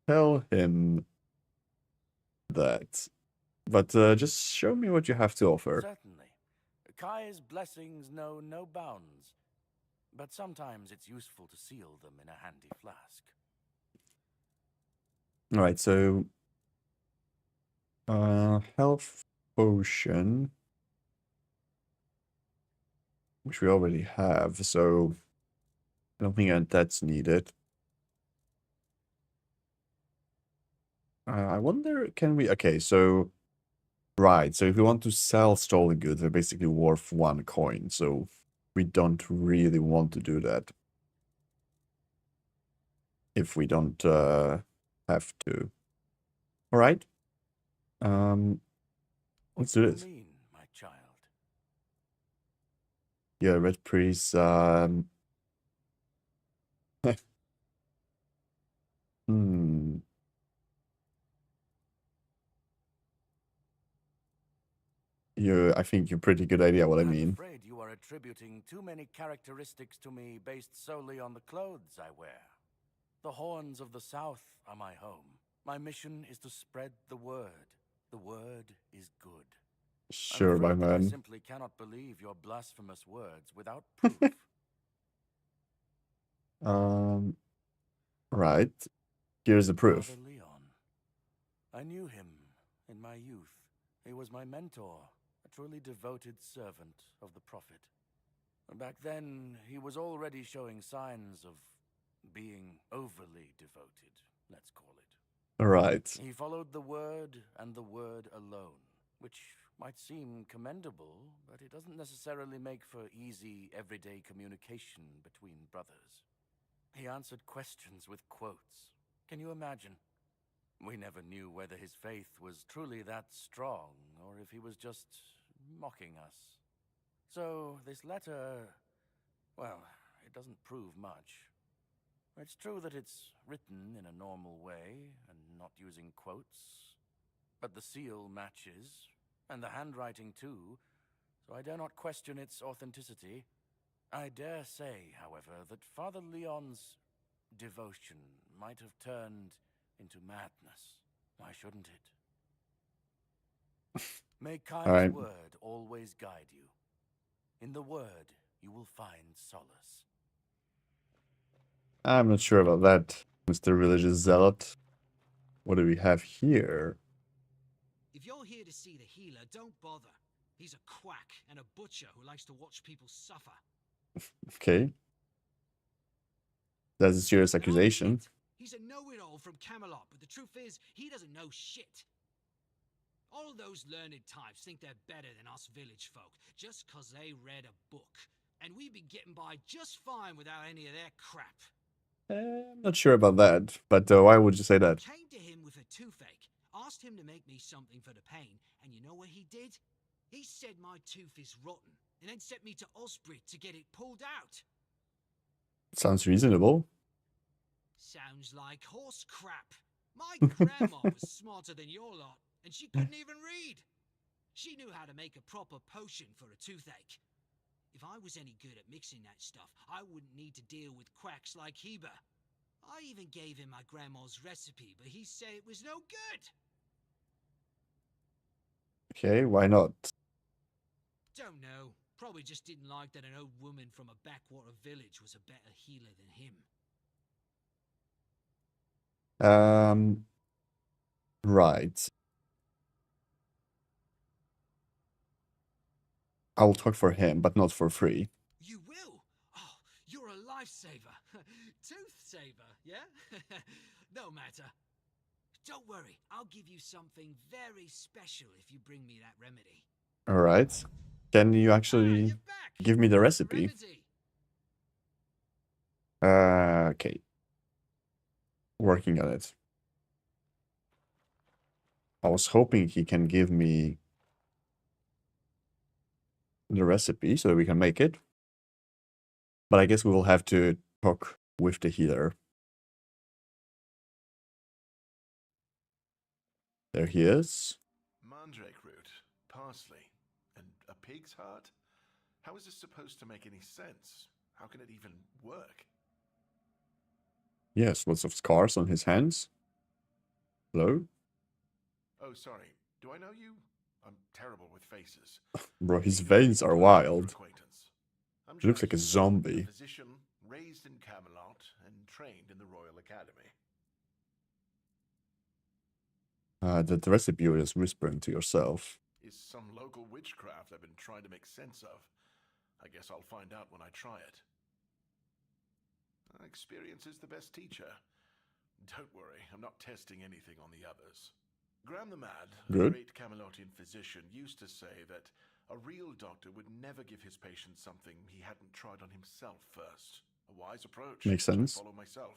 tell him that. But just show me what you have to offer. Certainly. Kai's blessings know no bounds, but sometimes it's useful to seal them in a handy flask. All right, so health potion, which we already have, so I don't think that's needed. I wonder, can we? Okay, so right, so if we want to sell stolen goods, they're basically worth 1 coin, so we don't really want to do that if we don't have to. All right. Let's do this. What do you mean, my child? Yeah, red priest. Hmm. I think you're pretty good idea what I I'm mean. afraid you are attributing too many characteristics to me based solely on the clothes I wear. The horns of the South are my home. My mission is to spread the word. The word is good. Sure, I'm my afraid that I man. simply cannot believe your blasphemous words without proof. Right. Here's the proof. Father Leon. I knew him in my youth. He was my mentor, a truly devoted servant of the Prophet. Back then, he was already showing signs of being overly devoted, let's call it. All right. He followed the word and the word alone, which might seem commendable, but it doesn't necessarily make for easy, everyday communication between brothers. He answered questions with quotes. Can you imagine? We never knew whether his faith was truly that strong, or if he was just mocking us. So, this letter, well, it doesn't prove much. It's true that it's written in a normal way, and not using quotes, but the seal matches, and the handwriting too, so I dare not question its authenticity. I dare say, however, that Father Leon's devotion might have turned into madness. Why shouldn't it? May Kai's Alright. word always guide you. In the word, you will find solace. I'm not sure about that, Mr. Religious Zealot. What do we have here? If you're here to see the healer, don't bother. He's a quack and a butcher who likes to watch people suffer. Okay. That's a serious And accusation. opposite, he's a know-it-all from Camelot, but the truth is, he doesn't know shit. All those learned types think they're better than us village folk, just 'cause they read a book. And we've been getting by just fine without any of their crap. I'm not sure about that, but why would you say that? Came to him with a toothache, asked him to make me something for the pain, and you know what he did? He said my tooth is rotten, and then sent me to Osprey to get it pulled out. Sounds reasonable. Sounds like horse crap. My grandma was smarter than your lot, and she couldn't even read. She knew how to make a proper potion for a toothache. If I was any good at mixing that stuff, I wouldn't need to deal with quacks like Heber. I even gave him my grandma's recipe, but he said it was no good. Okay, why not? Don't know. Probably just didn't like that an old woman from a backwater village was a better healer than him. Right. I'll talk for him, but not for free. You will? Oh, you're a lifesaver. Tooth saver, yeah? No matter. Don't worry, I'll give you something very special if you bring me that remedy. Alright. Can you actually you're back. give me the What's recipe? remedy? Okay. Working on it. I was hoping he can give me the recipe so that we can make it. But I guess we will have to talk with the healer. There he is. Mandrake root, parsley, and a pig's heart? How is this supposed to make any sense? How can it even work? Yes, lots of scars on his hands. Hello? Oh, sorry. Do Do I know you? I'm terrible with faces. Bro, his Maybe veins are for wild. acquaintance. I'm He looks like a Charles, zombie. a physician raised in Camelot and trained in the Royal Academy. The recipe you're just whispering to yourself. Is some local witchcraft I've been trying to make sense of. I guess I'll find out when I try it. Experience is the best teacher. Don't worry, I'm not testing anything on the others. Graham the Mad, a Good. great Camelotian physician, used to say that a real doctor would never give his patient something he hadn't tried on himself first. A wise approach. Makes which sense. I follow myself.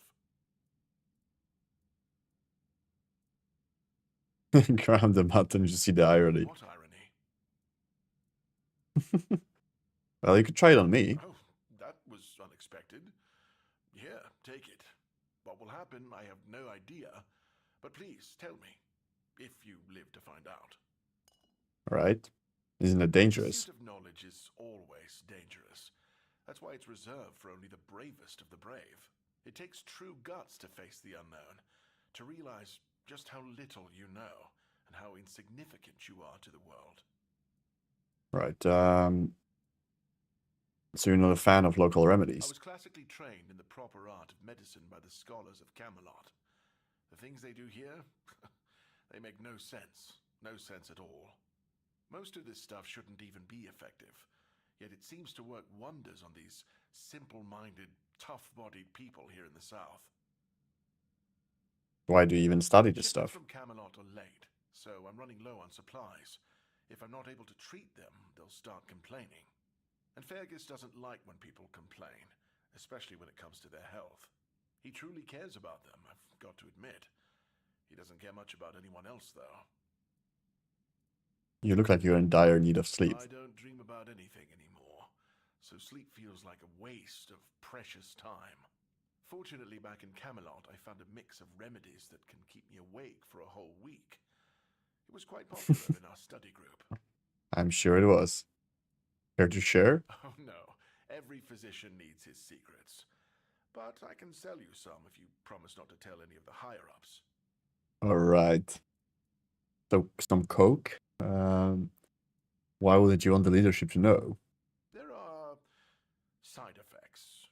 Grab the button, you see the irony. What irony? Well, you could try it on me. Oh, that was unexpected. Here, take it. What will happen, I have no idea. But please, tell me, if you live to find out. Alright. Isn't it dangerous? The pursuit of knowledge is always dangerous. That's why it's reserved for only the bravest of the brave. It takes true guts to face the unknown, to realize just how little you know, and how insignificant you are to the world. Right, so you're not a fan of local I remedies? was classically trained in the proper art of medicine by the scholars of Camelot. The things they do here, they make no sense. No sense at all. Most of this stuff shouldn't even be effective, yet it seems to work wonders on these simple-minded, tough-bodied people here in the South. Why do you even study this Shipments stuff? from Camelot are late, so I'm running low on supplies. If I'm not able to treat them, they'll start complaining. And Fergus doesn't like when people complain, especially when it comes to their health. He truly cares about them, I've got to admit. He doesn't care much about anyone else, though. You look like you're in dire need of sleep. I don't dream about anything anymore, so sleep feels like a waste of precious time. Fortunately, back in Camelot, I found a mix of remedies that can keep me awake for a whole week. It was quite popular in our study group. I'm sure it was. Care to share? Oh no, every physician needs his secrets. But I can sell you some if you promise not to tell any of the higher-ups. Alright. So, some coke? Why wouldn't you want the leadership to know? There are side effects.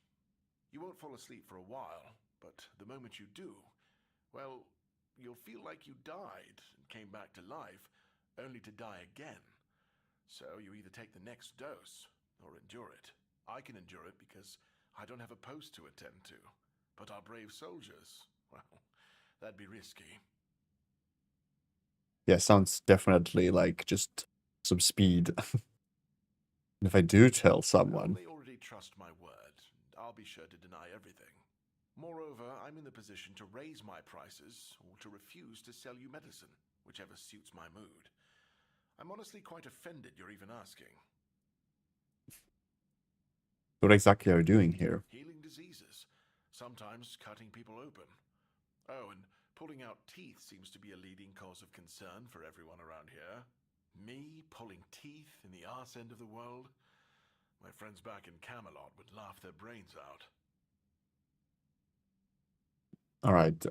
You won't fall asleep for a while, but the moment you do, well, you'll feel like you died and came back to life, only to die again. So you either take the next dose or endure it. I can endure it because I don't have a post to attend to. But our brave soldiers, well, that'd be risky. Yeah, sounds definitely like just some speed. And if I do tell someone... They already trust my word. I'll be sure to deny everything. Moreover, I'm in the position to raise my prices or to refuse to sell you medicine, whichever suits my mood. I'm honestly quite offended you're even asking. What exactly are you doing here? Healing diseases. Sometimes cutting people open. Oh, and pulling out teeth seems to be a leading cause of concern for everyone around here. Me pulling teeth in the arse end of the world? My friends back in Camelot would laugh their brains out. Alright,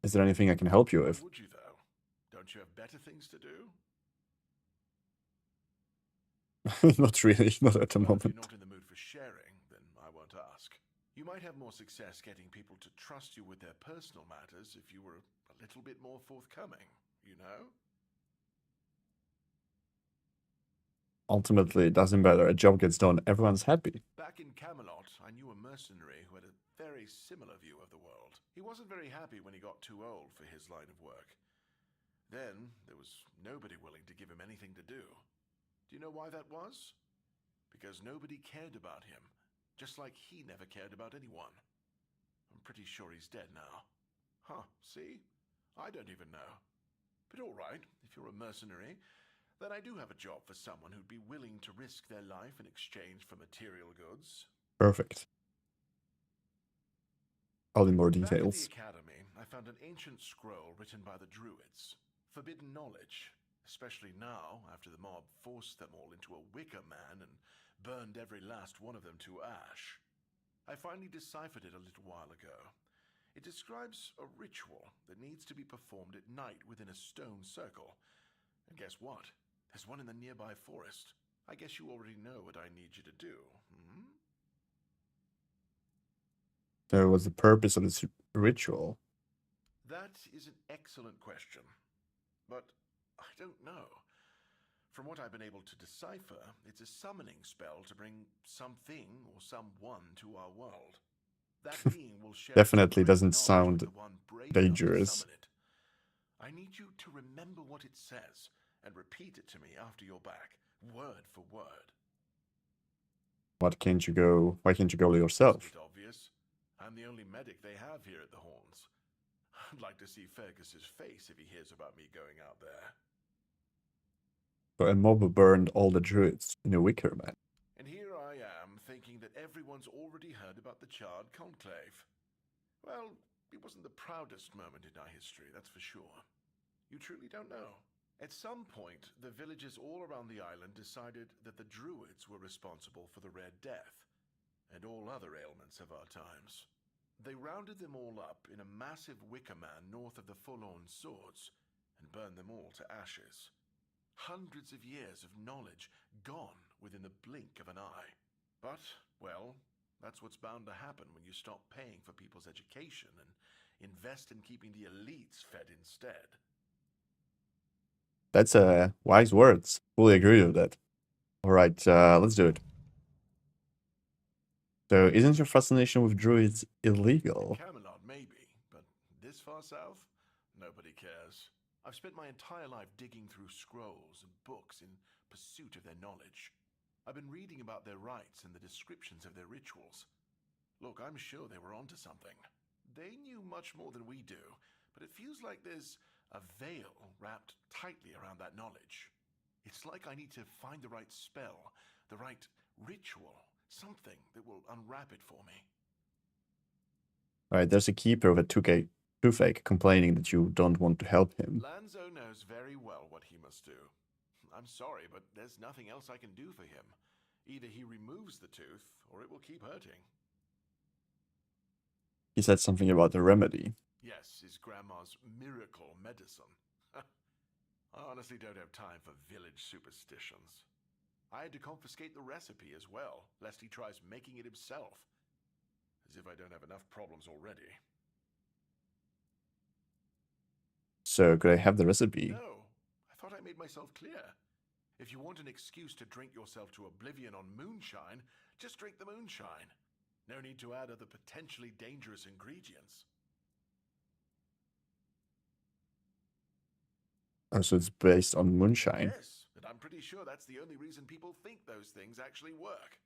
is there anything I can help you with? Would you, though? Don't you have better things to do? Not really, not at the Well, if moment. you're not in the mood for sharing, then I won't ask. You might have more success getting people to trust you with their personal matters if you were a little bit more forthcoming, you know? Ultimately, it doesn't matter. A job gets done, everyone's happy. Back in Camelot, I knew a mercenary who had a very similar view of the world. He wasn't very happy when he got too old for his line of work. Then, there was nobody willing to give him anything to do. Do you know why that was? Because nobody cared about him, just like he never cared about anyone. I'm pretty sure he's dead now. Huh, see? I don't even know. But all right, if you're a mercenary, then I do have a job for someone who'd be willing to risk their life in exchange for material goods. Perfect. I'll need more details. Back at the academy, I found an ancient scroll written by the Druids. Forbidden knowledge, especially now, after the mob forced them all into a wicker man and burned every last one of them to ash. I finally deciphered it a little while ago. It describes a ritual that needs to be performed at night within a stone circle. And guess what? There's one in the nearby forest. I guess you already know what I need you to do, hmm? So what's the purpose of this ritual? That is an excellent question. But I don't know. From what I've been able to decipher, it's a summoning spell to bring something or someone to our world. That being will share its Definitely great doesn't knowledge sound with the one brave enough to dangerous. summon it. I need you to remember what it says and repeat it to me after you're back, word for word. Why can't you go yourself? Isn't it obvious? I'm the only medic they have here at the Horns. I'd like to see Fergus's face if he hears about me going out there. So a mob burned all the druids in a wicker man. And here I am, thinking that everyone's already heard about the Charred Conclave. Well, it wasn't the proudest moment in our history, that's for sure. You truly don't know. At some point, the villagers all around the island decided that the druids were responsible for the Red Death, and all other ailments of our times. They rounded them all up in a massive wicker man north of the Forlorn Swords, and burned them all to ashes. Hundreds of years of knowledge gone within the blink of an eye. But, well, that's what's bound to happen when you stop paying for people's education and invest in keeping the elites fed instead. That's wise words. Fully agree with that. All right, let's do it. So, isn't your fascination with druids illegal? Camelot, maybe, but this far south, nobody cares. I've spent my entire life digging through scrolls and books in pursuit of their knowledge. I've been reading about their rites and the descriptions of their rituals. Look, I'm sure they were onto something. They knew much more than we do, but it feels like there's a veil wrapped tightly around that knowledge. It's like I need to find the right spell, the right ritual, something that will unwrap it for me. All right, there's a keeper of a toothache complaining that you don't want to help him. Lanzo knows very well what he must do. I'm sorry, but there's nothing else I can do for him. Either he removes the tooth, or it will keep hurting. He said something about the remedy. Yes, his grandma's miracle medicine. I honestly don't have time for village superstitions. I had to confiscate the recipe as well, lest he tries making it himself. As if I don't have enough problems already. So, could I have the recipe? No, I thought I made myself clear. If you want an excuse to drink yourself to oblivion on moonshine, just drink the moonshine. No need to add other potentially dangerous ingredients. Oh, so it's based on moonshine. Yes, and I'm pretty sure that's the only reason people think those things actually work.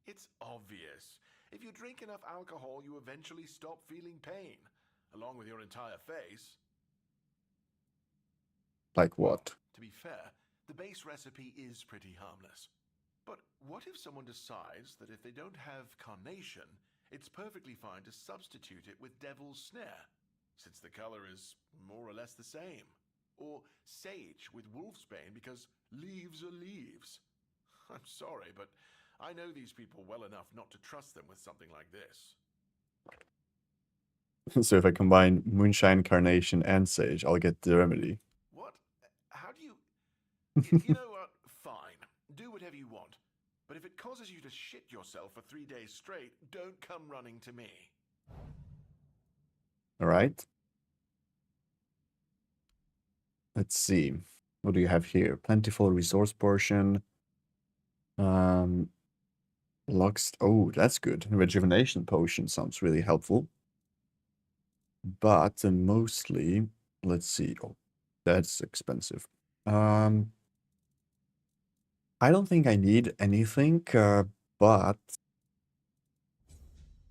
It's obvious. If you drink enough alcohol, you eventually stop feeling pain, along with your entire face. Like what? Well, to be fair, the base recipe is pretty harmless. But what if someone decides that if they don't have carnation, it's perfectly fine to substitute it with devil's snare, since the color is more or less the same? Or sage with wolfsbane because leaves are leaves? I'm sorry, but I know these people well enough not to trust them with something like this. So if I combine moonshine, carnation, and sage, I'll get the remedy. What? How do you... You know what? Fine. Do whatever you want. But if it causes you to shit yourself for 3 days straight, don't come running to me. All right. Let's see. What do you have here? Plentiful resource portion. Lux. Oh, that's good. Rejuvenation potion sounds really helpful. But mostly, let's see. Oh, that's expensive. I don't think I need anything, but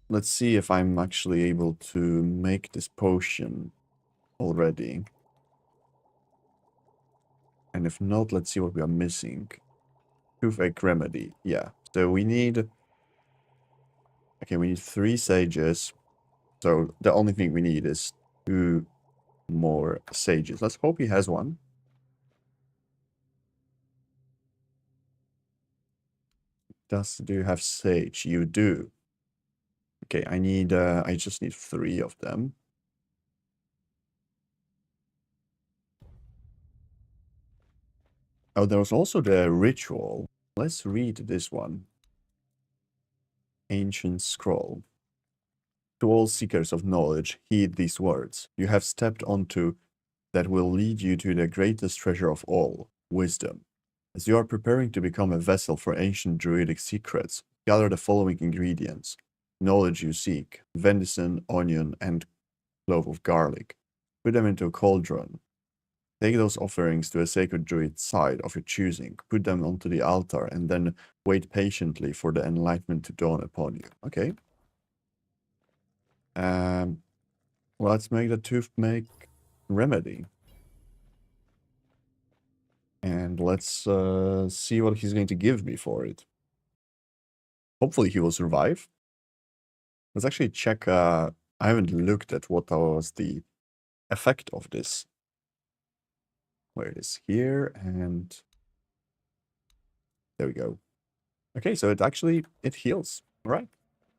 let's see if I'm actually able to make this potion already. And if not, let's see what we are missing. Toothache remedy. Yeah. So we need... Okay, we need 3 sages. So the only thing we need is 2 more sages. Let's hope he has one. Do you have sage? You do. Okay, I just need 3 of them. Oh, there was also the ritual. Let's read this one. Ancient Scroll. To all seekers of knowledge, heed these words. You have stepped onto that will lead you to the greatest treasure of all, wisdom. As you are preparing to become a vessel for ancient druidic secrets, gather the following ingredients. Knowledge you seek, venison, onion, and clove of garlic. Put them into a cauldron. Take those offerings to a sacred druid site of your choosing, put them onto the altar, and then wait patiently for the enlightenment to dawn upon you. Okay. Let's make the tooth make remedy. And let's see what he's going to give me for it. Hopefully he will survive. Let's actually check. I haven't looked at what was the effect of this. Where it is here, and there we go. Okay, so it heals. All right,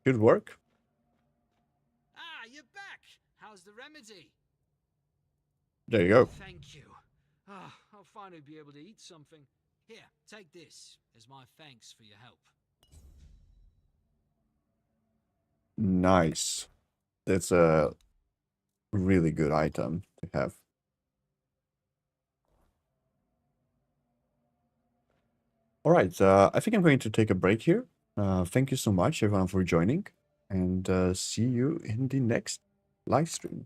good work. Ah, you're back. How's the remedy? There you go. Thank you. Ah, I'll finally be able to eat something. Here, take this as my thanks for your help. Nice. That's a really good item to have. All right, I think I'm going to take a break here. Thank you so much, everyone, for joining, and see you in the next live stream.